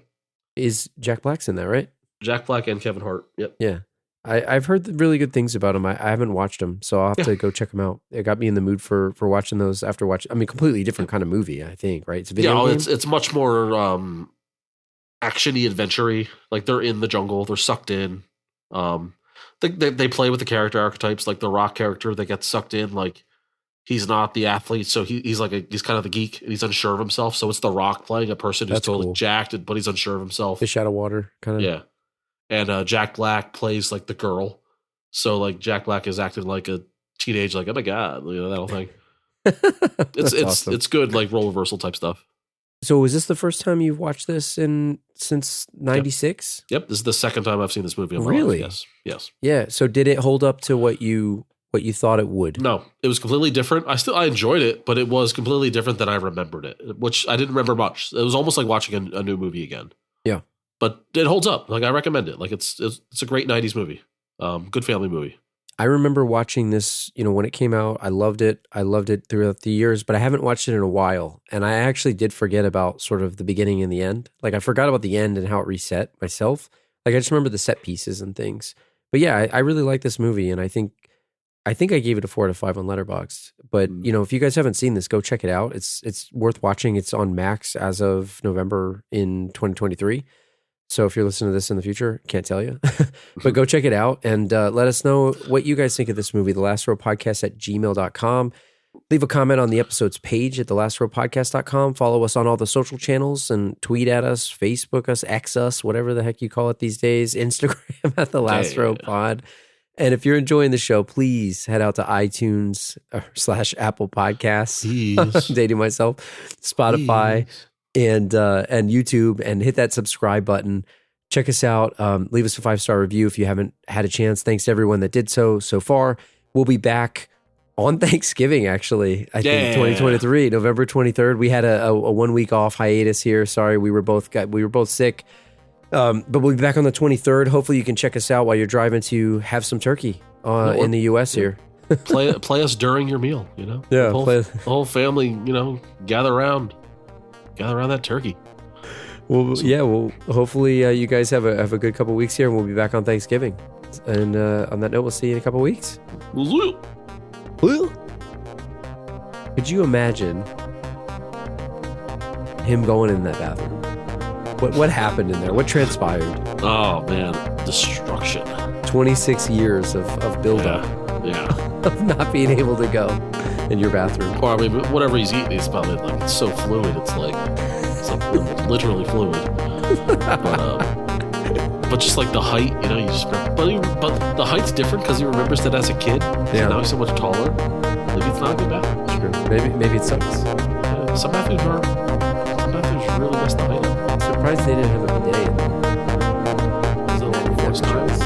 Is Jack Black's in that, right? Jack Black and Kevin Hart. Yep. Yeah. I've heard really good things about them. I haven't watched them, so I'll have to go check them out. It got me in the mood for watching those after watching. I mean, completely different kind of movie, I think, right? It's a video game? It's much more action-y, adventure-y. Like they're in the jungle, they're sucked in. They play with the character archetypes, like the Rock character that gets sucked in. Like he's not the athlete, so he's kind of the geek, and he's unsure of himself. So it's the Rock playing a person who's totally jacked, but he's unsure of himself. Fish out of water, kind of. Yeah. And Jack Black plays like the girl. So like Jack Black is acting like a teenage, like, oh my God, that whole thing. It's good, like role reversal type stuff. So is this the first time you've watched this since 96? Yep. This is the second time I've seen this movie in my Really? life. Yes. Yeah. So did it hold up to what you thought it would? No, it was completely different. I enjoyed it, but it was completely different than I remembered it, which I didn't remember much. It was almost like watching a new movie again. Yeah. But it holds up. Like I recommend it. Like it's a great 90s movie. Good family movie. I remember watching this, when it came out. I loved it. I loved it throughout the years, but I haven't watched it in a while. And I actually did forget about sort of the beginning and the end. Like I forgot about the end and how it reset myself. Like I just remember the set pieces and things. But yeah, I really like this movie, and I think I gave it a 4 out of 5 on Letterboxd. But if you guys haven't seen this, go check it out. It's worth watching. It's on Max as of November in 2023. So if you're listening to this in the future, can't tell you, but go check it out and let us know what you guys think of this movie, thelastrow@gmail.com. Leave a comment on the episode's page at thelastrow.podcast.com. Follow us on all the social channels and tweet at us, Facebook us, X us, whatever the heck you call it these days, Instagram at The Last Row Pod. And if you're enjoying the show, please head out to iTunes / Apple Podcasts, dating myself, Spotify, and YouTube, and hit that subscribe button. Check us out. Leave us a 5-star review if you haven't had a chance. Thanks to everyone that did so far. We'll be back on Thanksgiving, actually. I think 2023, November 23rd. We had a 1 week off hiatus here. Sorry, we were both sick. But we'll be back on the 23rd. Hopefully you can check us out while you're driving to have some turkey in the U.S. here. play us during your meal, Yeah, the whole family, gather around that turkey. Well, yeah. Well, hopefully you guys have a good couple weeks here, and we'll be back on Thanksgiving. And on that note, we'll see you in a couple weeks. Could you imagine him going in that bathroom? What happened in there? What transpired? Oh man, destruction. 26 years of buildup. Yeah. Of not being able to go in your bathroom. Or I mean, whatever he's eating, he's probably like, it's so fluid. It's like literally fluid. But just like the height, you just. But the height's different because he remembers that as a kid. Yeah. Now he's so much taller. Maybe it's not a good bathroom. True. Maybe it sucks. Yeah, some bathrooms really mess the height up. I'm surprised they didn't have a bidet. It's a little forced times.